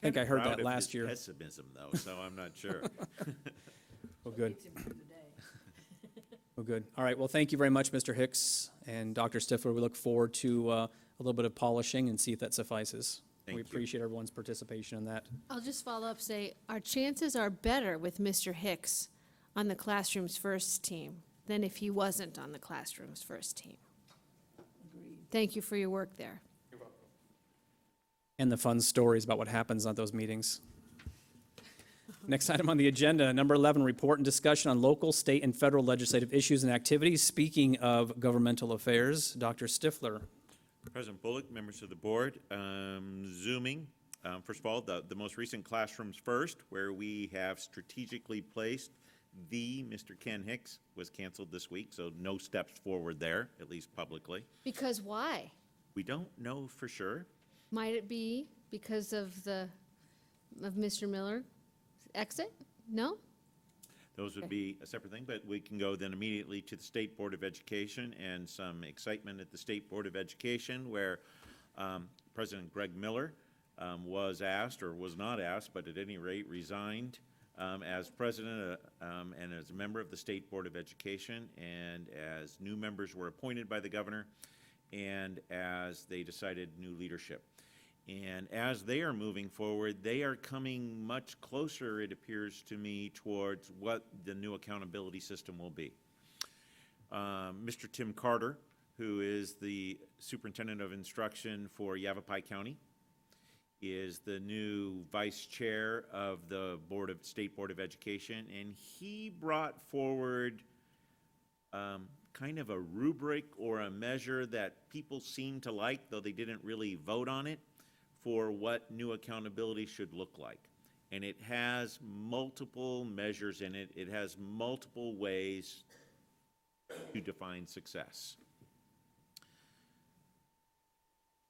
A: think I heard
L: Proud
A: that
L: of
A: last
L: his
A: year.
L: pessimism, though, so I'm not sure.
A: Oh, good. Oh, good. All right, well, thank you very much, Mr. Hicks and Dr. Stifler. We look forward to a little bit of polishing and see if that suffices.
L: Thank
A: We
L: you.
A: appreciate everyone's participation in that.
H: I'll just follow up, say, our chances are better with Mr. Hicks on the Classrooms First team than if he wasn't on the Classrooms First team. Thank you for your work there.
A: And the fun stories about what happens at those meetings. Next item on the agenda, number 11, report and discussion on local, state, and federal legislative issues and activities. Speaking of governmental affairs, Dr. Stifler.
L: President Bullock, members of the board, zooming. First of all, the most recent Classrooms First, where we have strategically placed the Mr. Ken Hicks, was canceled this week, so no steps forward there, at least publicly.
H: Because why?
L: We don't know for sure.
H: Might it be because of Mr. Miller's exit? No?
L: Those would be a separate thing, but we can go then immediately to the State Board of Education and some excitement at the State Board of Education where President Greg Miller was asked, or was not asked, but at any rate resigned as president and as a member of the State Board of Education, and as new members were appointed by the governor, and as they decided new leadership. And as they are moving forward, they are coming much closer, it appears to me, towards what the new accountability system will be. Mr. Tim Carter, who is the superintendent of instruction for Yavapai County, is the new vice chair of the State Board of Education, and he brought forward kind of a rubric or a measure that people seem to like, though they didn't really vote on it, for what new accountability should look like. And it has multiple measures in it. It has multiple ways to define success.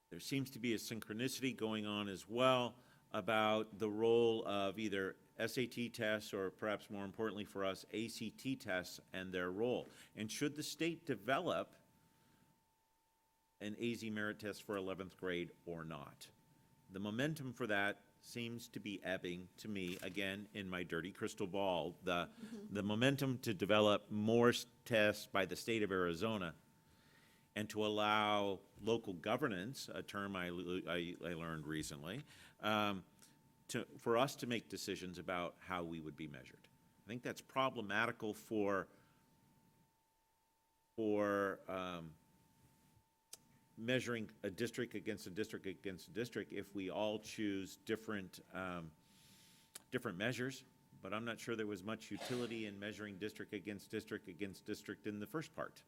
L: There seems to be a synchronicity going on as well about the role of either SAT tests or perhaps more importantly for us, ACT tests and their role. And should the state develop an AZ merit test for 11th grade or not? The momentum for that seems to be ebbing to me, again, in my dirty crystal ball. The momentum to develop more tests by the state of Arizona and to allow local governance, a term I learned recently, for us to make decisions about how we would be measured. I think that's problematical for measuring a district against a district against a district if we all choose different measures, but I'm not sure there was much utility in measuring district against district against district in the first part.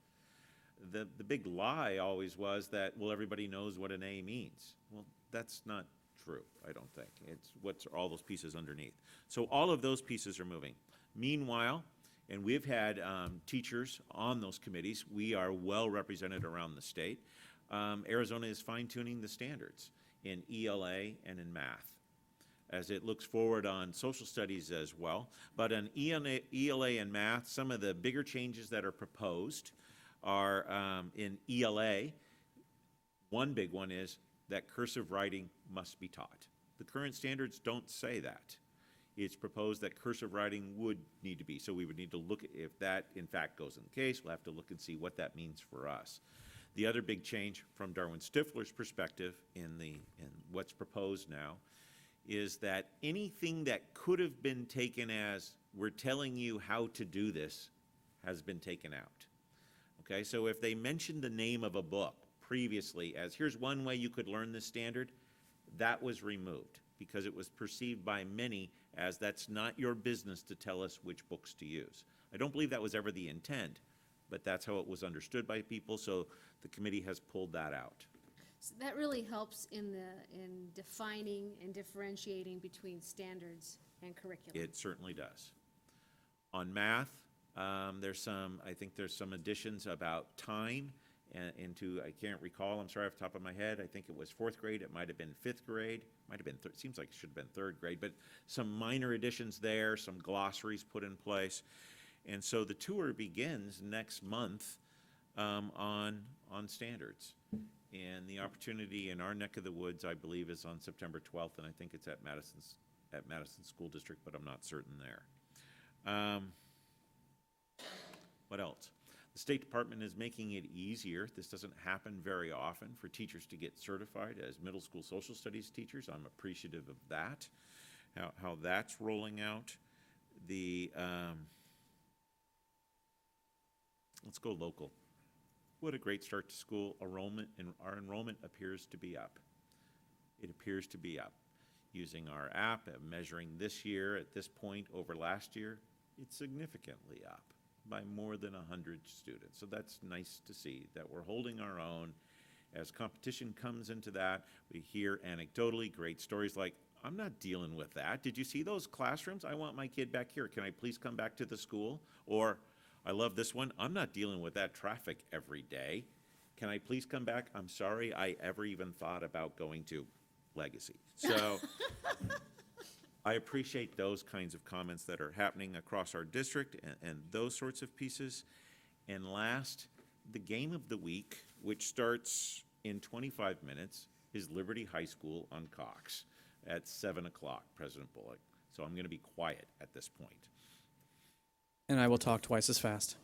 L: The big lie always was that, well, everybody knows what an A means. Well, that's not true, I don't think. It's what's all those pieces underneath. So all of those pieces are moving. Meanwhile, and we've had teachers on those committees, we are well represented around the state. Arizona is fine-tuning the standards in ELA and in math. as it looks forward on social studies as well. But on ELA and math, some of the bigger changes that are proposed are in ELA. One big one is that cursive writing must be taught. The current standards don't say that. It's proposed that cursive writing would need to be, so we would need to look at if that in fact goes in the case. We'll have to look and see what that means for us. The other big change from Darwin Stifler's perspective in what's proposed now is that anything that could have been taken as we're telling you how to do this has been taken out. Okay, so if they mentioned the name of a book previously as here's one way you could learn this standard, that was removed because it was perceived by many as that's not your business to tell us which books to use. I don't believe that was ever the intent, but that's how it was understood by people, so the committee has pulled that out.
H: So that really helps in defining and differentiating between standards and curriculum.
L: It certainly does. On math, I think there's some additions about time into, I can't recall, I'm sorry off the top of my head, I think it was 4th grade, it might have been 5th grade, might have been, seems like it should have been 3rd grade, but some minor additions there, some glossaries put in place. And so the tour begins next month on standards. And the opportunity in our neck of the woods, I believe, is on September 12th, and I think it's at Madison School District, but I'm not certain there. What else? The State Department is making it easier. This doesn't happen very often for teachers to get certified as middle school social studies teachers. I'm appreciative of that, how that's rolling out. Let's go local. What a great start to school. Our enrollment appears to be up. It appears to be up. Using our app, measuring this year at this point over last year, it's significantly up by more than 100 students. So that's nice to see that we're holding our own. As competition comes into that, we hear anecdotally great stories like, I'm not dealing with that. Did you see those classrooms? I want my kid back here. Can I please come back to the school? Or, I love this one. I'm not dealing with that traffic every day. Can I please come back? I'm sorry I ever even thought about going to Legacy. So I appreciate those kinds of comments that are happening across our district and those sorts of pieces. And last, the game of the week, which starts in 25 minutes, is Liberty High School on Cox at 7 o'clock, President Bullock. So I'm going to be quiet at this point.
A: And I will talk twice as fast.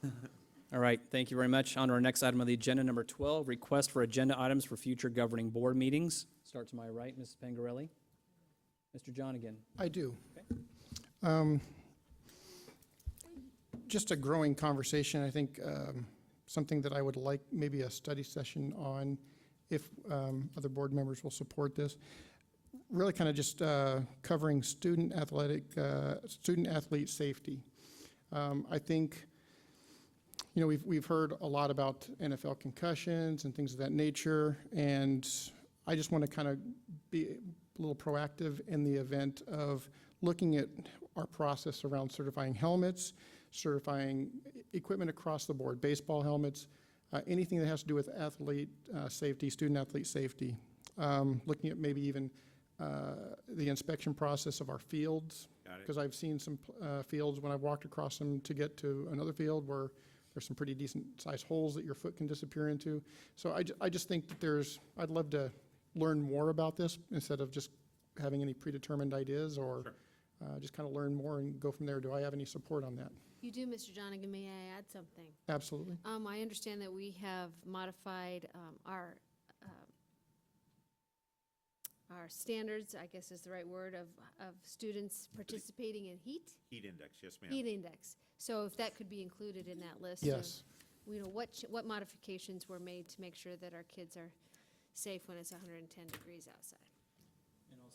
A: All right, thank you very much. On to our next item of the agenda, number 12, request for agenda items for future governing board meetings. Start to my right, Mrs. Pangarelli. Mr. John again.
E: I do.
A: Okay.
E: Just a growing conversation, I think, something that I would like maybe a study session on, if other board members will support this. Really kind of just covering student athlete safety. I think, you know, we've heard a lot about NFL concussions and things of that nature, and I just want to kind of be a little proactive in the event of looking at our process around certifying helmets, certifying equipment across the board, baseball helmets, anything that has to do with athlete safety, student athlete safety. Looking at maybe even the inspection process of our fields, because I've seen some fields when I've walked across them to get to another field where there's some pretty decent sized holes that your foot can disappear into. So I just think that I'd love to learn more about this instead of just having any predetermined ideas, or just kind of learn more and go from there. Do I have any support on that?
H: You do, Mr. Jonigan. May I add something?
E: Absolutely.
H: I understand that we have modified our standards, I guess is the right word, of students participating in heat
L: Index, yes, ma'am.
H: Heat index. So if that could be included in that list.
E: Yes.
H: Of, you know, what modifications were made to make sure that our kids are safe when it's 110 degrees outside.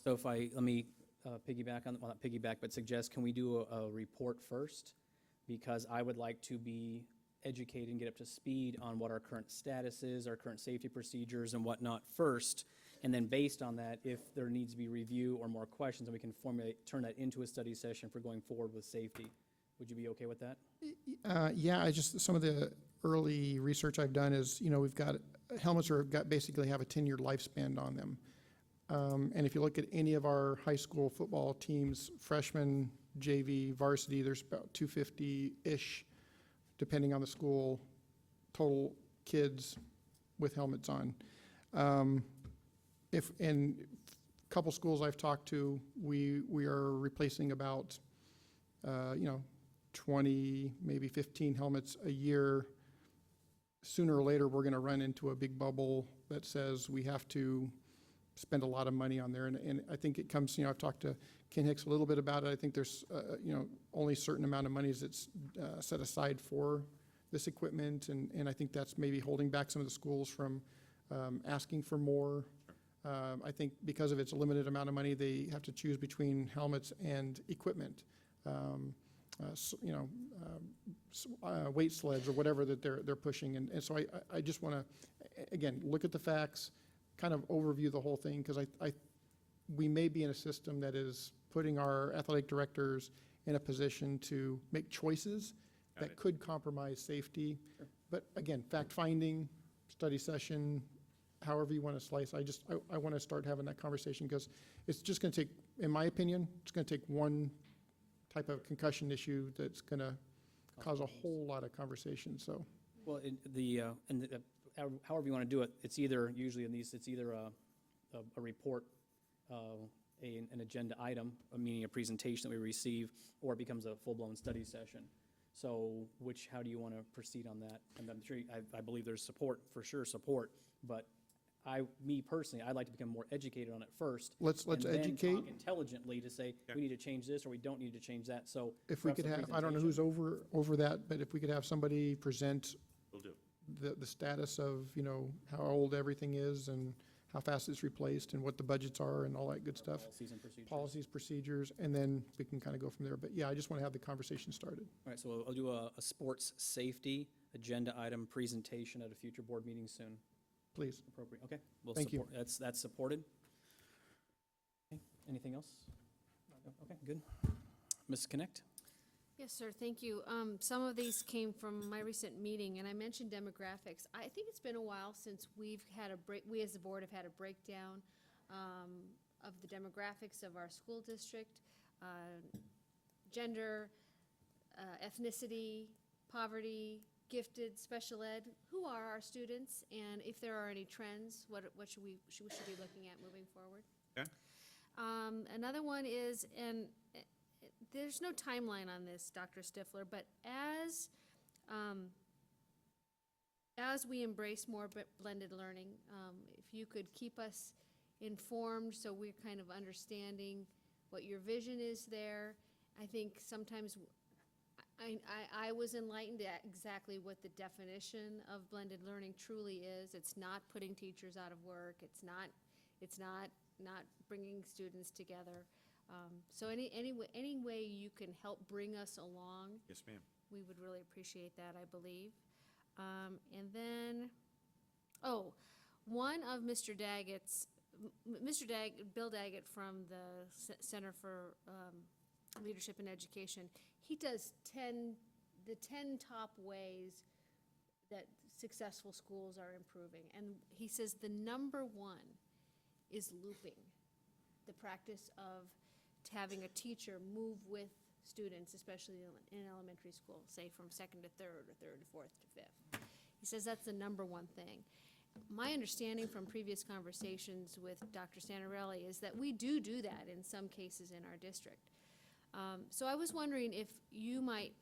A: So let me piggyback on, well, not piggyback, but suggest, can we do a report first? Because I would like to be educated and get up to speed on what our current status is, our current safety procedures and whatnot first. And then based on that, if there needs to be review or more questions, then we can turn that into a study session for going forward with safety. Would you be okay with that?
E: Yeah, some of the early research I've done is, you know, we've got helmets basically have a 10-year lifespan on them. And if you look at any of our high school football teams, freshman, JV, varsity, there's about 250-ish, depending on the school, total kids with helmets on. If in a couple schools I've talked to, we are replacing about 20, maybe 15 helmets a year. Sooner or later, we're going to run into a big bubble that says we have to spend a lot of money on there. And I think it comes, I've talked to Ken Hicks a little bit about it. I think there's, only a certain amount of money that's set aside for this equipment. And I think that's maybe holding back some of the schools from asking for more. I think because of its limited amount of money, they have to choose between helmets and equipment. Weight sleds or whatever that they're pushing. And so I just want to, again, look at the facts, kind of overview the whole thing, because we may be in a system that is putting our athletic directors in a position to make choices that could compromise safety. But again, fact-finding, study session, however you want to slice, I want to start having that conversation, because it's just going to take, in my opinion, it's going to take one type of concussion issue that's going to cause a whole lot of conversation, so.
A: Well, however you want to do it, it's either, usually in these, it's either a report, an agenda item, meaning a presentation that we receive, or it becomes a full-blown study session. So how do you want to proceed on that? And I'm sure, I believe there's support, for sure support, but me personally, I'd like to become more educated on it first.
E: Let's
A: and then
E: educate.
A: talk intelligently to say, we need to change this, or we don't need to change that, so.
E: If we
A: perhaps
E: could
A: a
E: have, I don't know who's over that, but if we could have somebody present
L: Will do.
E: the status of, how old everything is and how fast it's replaced and what the budgets are and all that good stuff.
A: Policies and procedures.
E: Policies, procedures, and then we can kind of go from there. But yeah, I just want to have the conversation started.
A: All right, so I'll do a sports safety agenda item presentation at a future board meeting soon.
E: Please.
A: Appropriate, okay. We'll
E: Thank you.
A: support. That's supported. Okay, anything else? Okay, good. Ms. Connect?
H: Yes, sir, thank you. Some of these came from my recent meeting, and I mentioned demographics. I think it's been a while since we as the board have had a breakdown of the demographics of our school district, gender, ethnicity, poverty, gifted, special ed. Who are our students, and if there are any trends, what should we be looking at moving forward?
L: Okay.
H: Another one is, and there's no timeline on this, Dr. Stifler, but as we embrace more blended learning, if you could keep us informed so we're kind of understanding what your vision is there. I think sometimes I was enlightened at exactly what the definition of blended learning truly is. It's not putting teachers out of work. It's not bringing students together. So any way you can help bring us along,
L: Yes, ma'am.
H: we would really appreciate that, I believe. And then, one of Bill Daggett from the Center for Leadership and Education, he does the 10 top ways that successful schools are improving. And he says the number one is looping, the practice of having a teacher move with students, especially in elementary school, say from second to third, or third to fourth to fifth. He says that's the number one thing. My understanding from previous conversations with Dr. Santarelli is that we do that in some cases in our district. So I was wondering if you might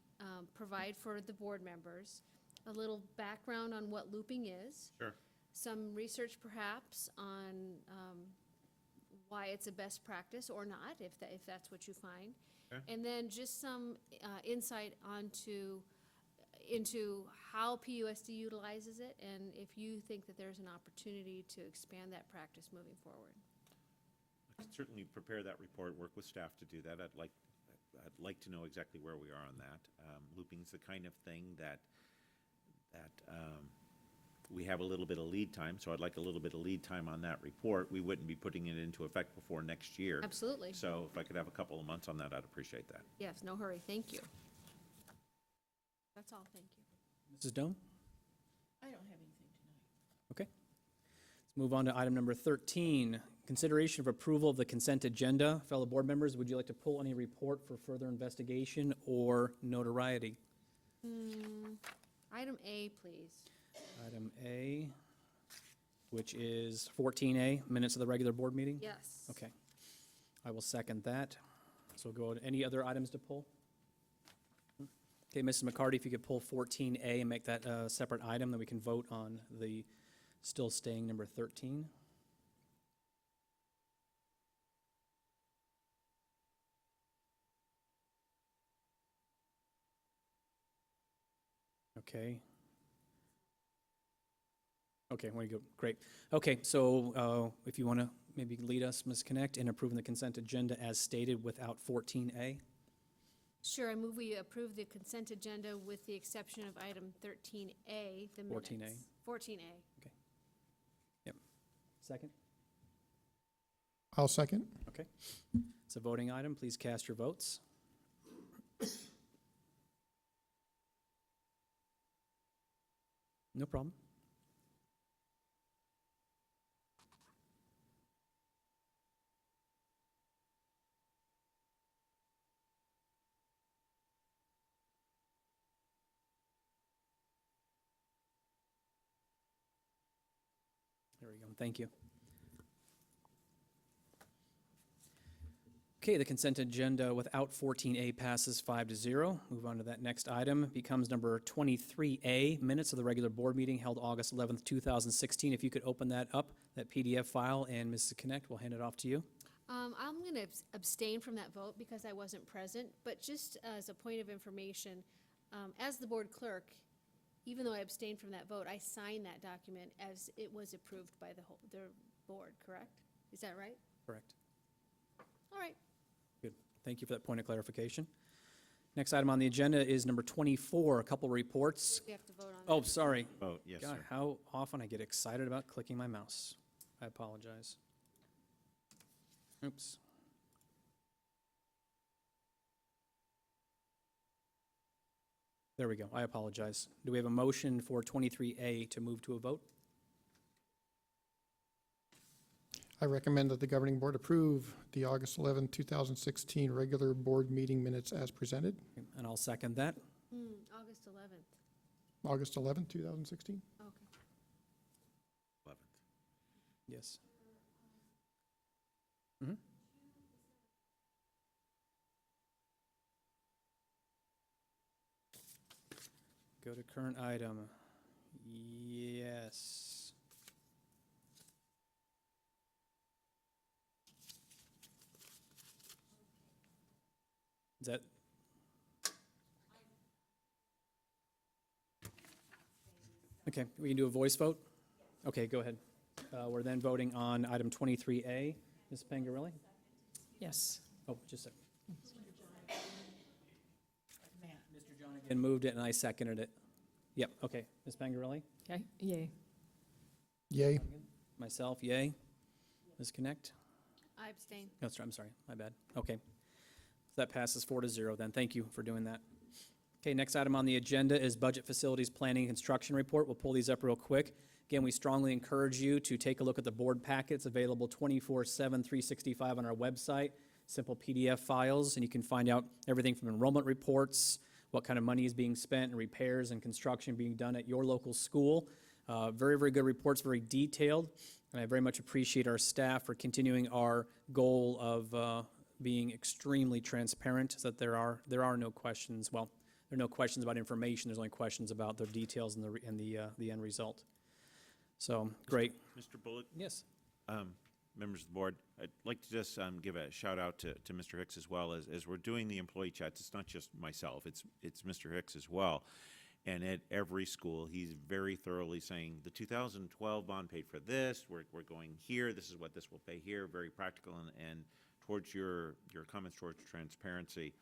H: provide for the board members a little background on what looping is.
L: Sure.
H: Some research perhaps on why it's a best practice or not, if that's what you find.
L: Okay.
H: And then just some insight into how PUSD utilizes it, and if you think that there's an opportunity to expand that practice moving forward.
L: I can certainly prepare that report, work with staff to do that. I'd like to know exactly where we are on that. Looping's the kind of thing that we have a little bit of lead time, so I'd like a little bit of lead time on that report. We wouldn't be putting it into effect before next year.
H: Absolutely.
L: So if I could have a couple of months on that, I'd appreciate that.
H: Yes, no hurry, thank you. That's all, thank you.
A: Mrs. Doan?
G: I don't have anything tonight.
A: Okay. Let's move on to item number 13, Consideration of approval of the consent agenda. Fellow board members, would you like to pull any report for further investigation or notoriety?
H: Item A, please.
A: Item A, which is 14A, minutes of the regular board meeting?
H: Yes.
A: Okay. I will second that. So we'll go to any other items to pull? Okay, Mrs. McCarty, if you could pull 14A and make that a separate item, then we can vote on the still staying number 13. Okay. Okay, want to go, great. Okay, so if you want to maybe lead us, Ms. Connect, in approving the consent agenda as stated without 14A?
H: Sure, I move we approve the consent agenda with the exception of item 13A, the minutes.
A: 14A.
H: 14A.
A: Yep. Second?
E: I'll second.
A: Okay. It's a voting item. Please cast your votes. No problem. There we go. Thank you. Okay, the consent agenda without 14A passes 5-0. Move on to that next item. Becomes number 23A, minutes of the regular board meeting held August 11th, 2016. If you could open that up, that PDF file, and Mrs. Connect, we'll hand it off to you.
H: I'm going to abstain from that vote because I wasn't present, but just as a point of information, as the board clerk, even though I abstained from that vote, I signed that document as it was approved by the board, correct? Is that right?
A: Correct.
H: All right.
A: Good. Thank you for that point of clarification. Next item on the agenda is number 24, a couple reports.
H: We have to vote on that.
A: Oh, sorry.
L: Vote, yes,
A: God,
L: sir.
A: how often I get excited about clicking my mouse. I apologize. Oops. There we go. I apologize. Do we have a motion for 23A to move to a vote?
E: I recommend that the governing board approve the August 11, 2016 regular board meeting minutes as presented.
A: And I'll second that.
H: August 11th.
E: August 11, 2016?
H: Okay.
L: 11th.
A: Yes. Mhm. Go to current item. Yes. Is that? Okay, we can do a voice vote? Okay, go ahead. We're then voting on item 23A. Ms. Pangarelli?
G: Yes.
A: Oh, just a second. Mr. John again moved it and I seconded it. Yep, okay. Ms. Pangarelli?
G: Okay, yay.
E: Yay.
A: Myself, yay. Ms. Connect?
H: I abstain.
A: No, sorry, I'm sorry, my bad. Okay. So that passes 4-0 then. Thank you for doing that. Okay, next item on the agenda is Budget Facilities Planning and Construction Report. We'll pull these up real quick. Again, we strongly encourage you to take a look at the board packets available 24/7, 365 on our website, simple PDF files, and you can find out everything from enrollment reports, what kind of money is being spent, and repairs and construction being done at your local school. Very, very good reports, very detailed, and I very much appreciate our staff for continuing our goal of being extremely transparent so that there are no questions. Well, there are no questions about information, there's only questions about the details and the end result. So, great.
L: Mr. Bullock,
A: Yes.
L: members of the board, I'd like to just give a shout out to Mr. Hicks as well. As we're doing the employee chats, it's not just myself, it's Mr. Hicks as well. And at every school, he's very thoroughly saying, the 2012 bond paid for this, we're going here, this is what this will pay here, very practical, and towards your comments towards transparency,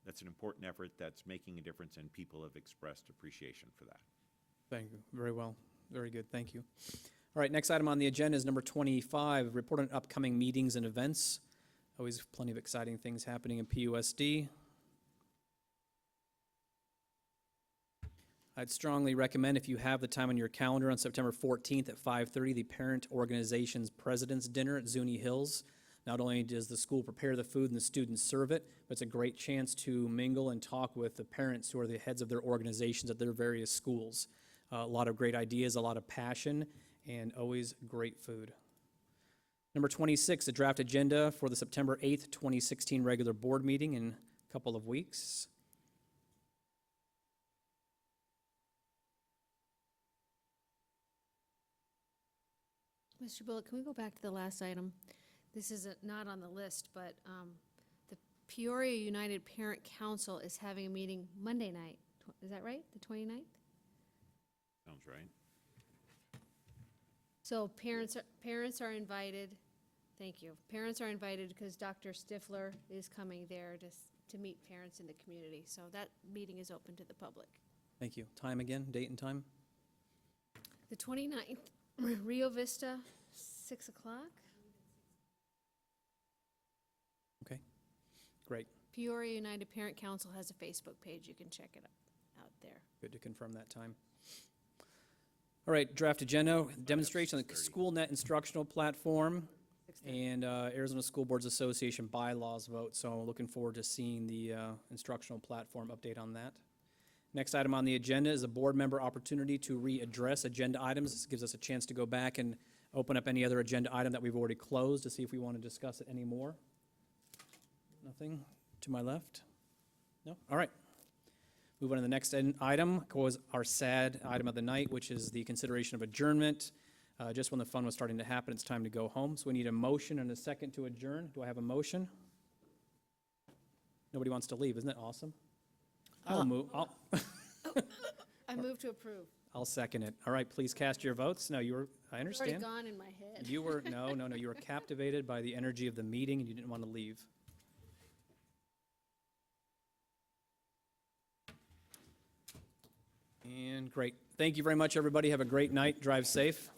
L: that's an important effort that's making a difference, and people have expressed appreciation for that.
A: Thank you. Very well. Very good. Thank you. All right, next item on the agenda is number 25, report on upcoming meetings and events. Always plenty of exciting things happening in PUSD. I'd strongly recommend, if you have the time on your calendar, on September 14th at 5:30, the Parent Organization's President's Dinner at Zuni Hills. Not only does the school prepare the food and the students serve it, but it's a great chance to mingle and talk with the parents who are the heads of their organizations at their various schools. A lot of great ideas, a lot of passion, and always great food. Number 26, the draft agenda for the September 8th, 2016 regular board meeting in a couple of weeks.
H: Mr. Bullock, can we go back to the last item? This is not on the list, but the Peoria United Parent Council is having a meeting Monday night. Is that right? The 29th?
L: Sounds right.
H: So parents are invited. Thank you. Parents are invited because Dr. Stifler is coming there to meet parents in the community. So that meeting is open to the public.
A: Thank you. Time again, date and time?
H: The 29th, Rio Vista, 6 o'clock.
A: Okay, great.
H: Peoria United Parent Council has a Facebook page. You can check it out there.
A: Good to confirm that time. All right, draft agenda, demonstration of the SchoolNet instructional platform and Arizona School Boards Association bylaws vote. So looking forward to seeing the instructional platform update on that. Next item on the agenda is a board member opportunity to readdress agenda items. This gives us a chance to go back and open up any other agenda item that we've already closed to see if we want to discuss it anymore. Nothing to my left? No? All right. Move on to the next item, was our sad item of the night, which is the consideration of adjournment. Just when the fun was starting to happen, it's time to go home. So we need a motion and a second to adjourn. Do I have a motion? Nobody wants to leave. Isn't that awesome? I
H: move to approve.
A: I'll second it. All right, please cast your votes. No, I
H: It's already
A: understand.
H: gone in my head.
A: You were, no, you were captivated by the energy of the meeting and you didn't want to leave. And great. Thank you very much, everybody. Have a great night. Drive safe.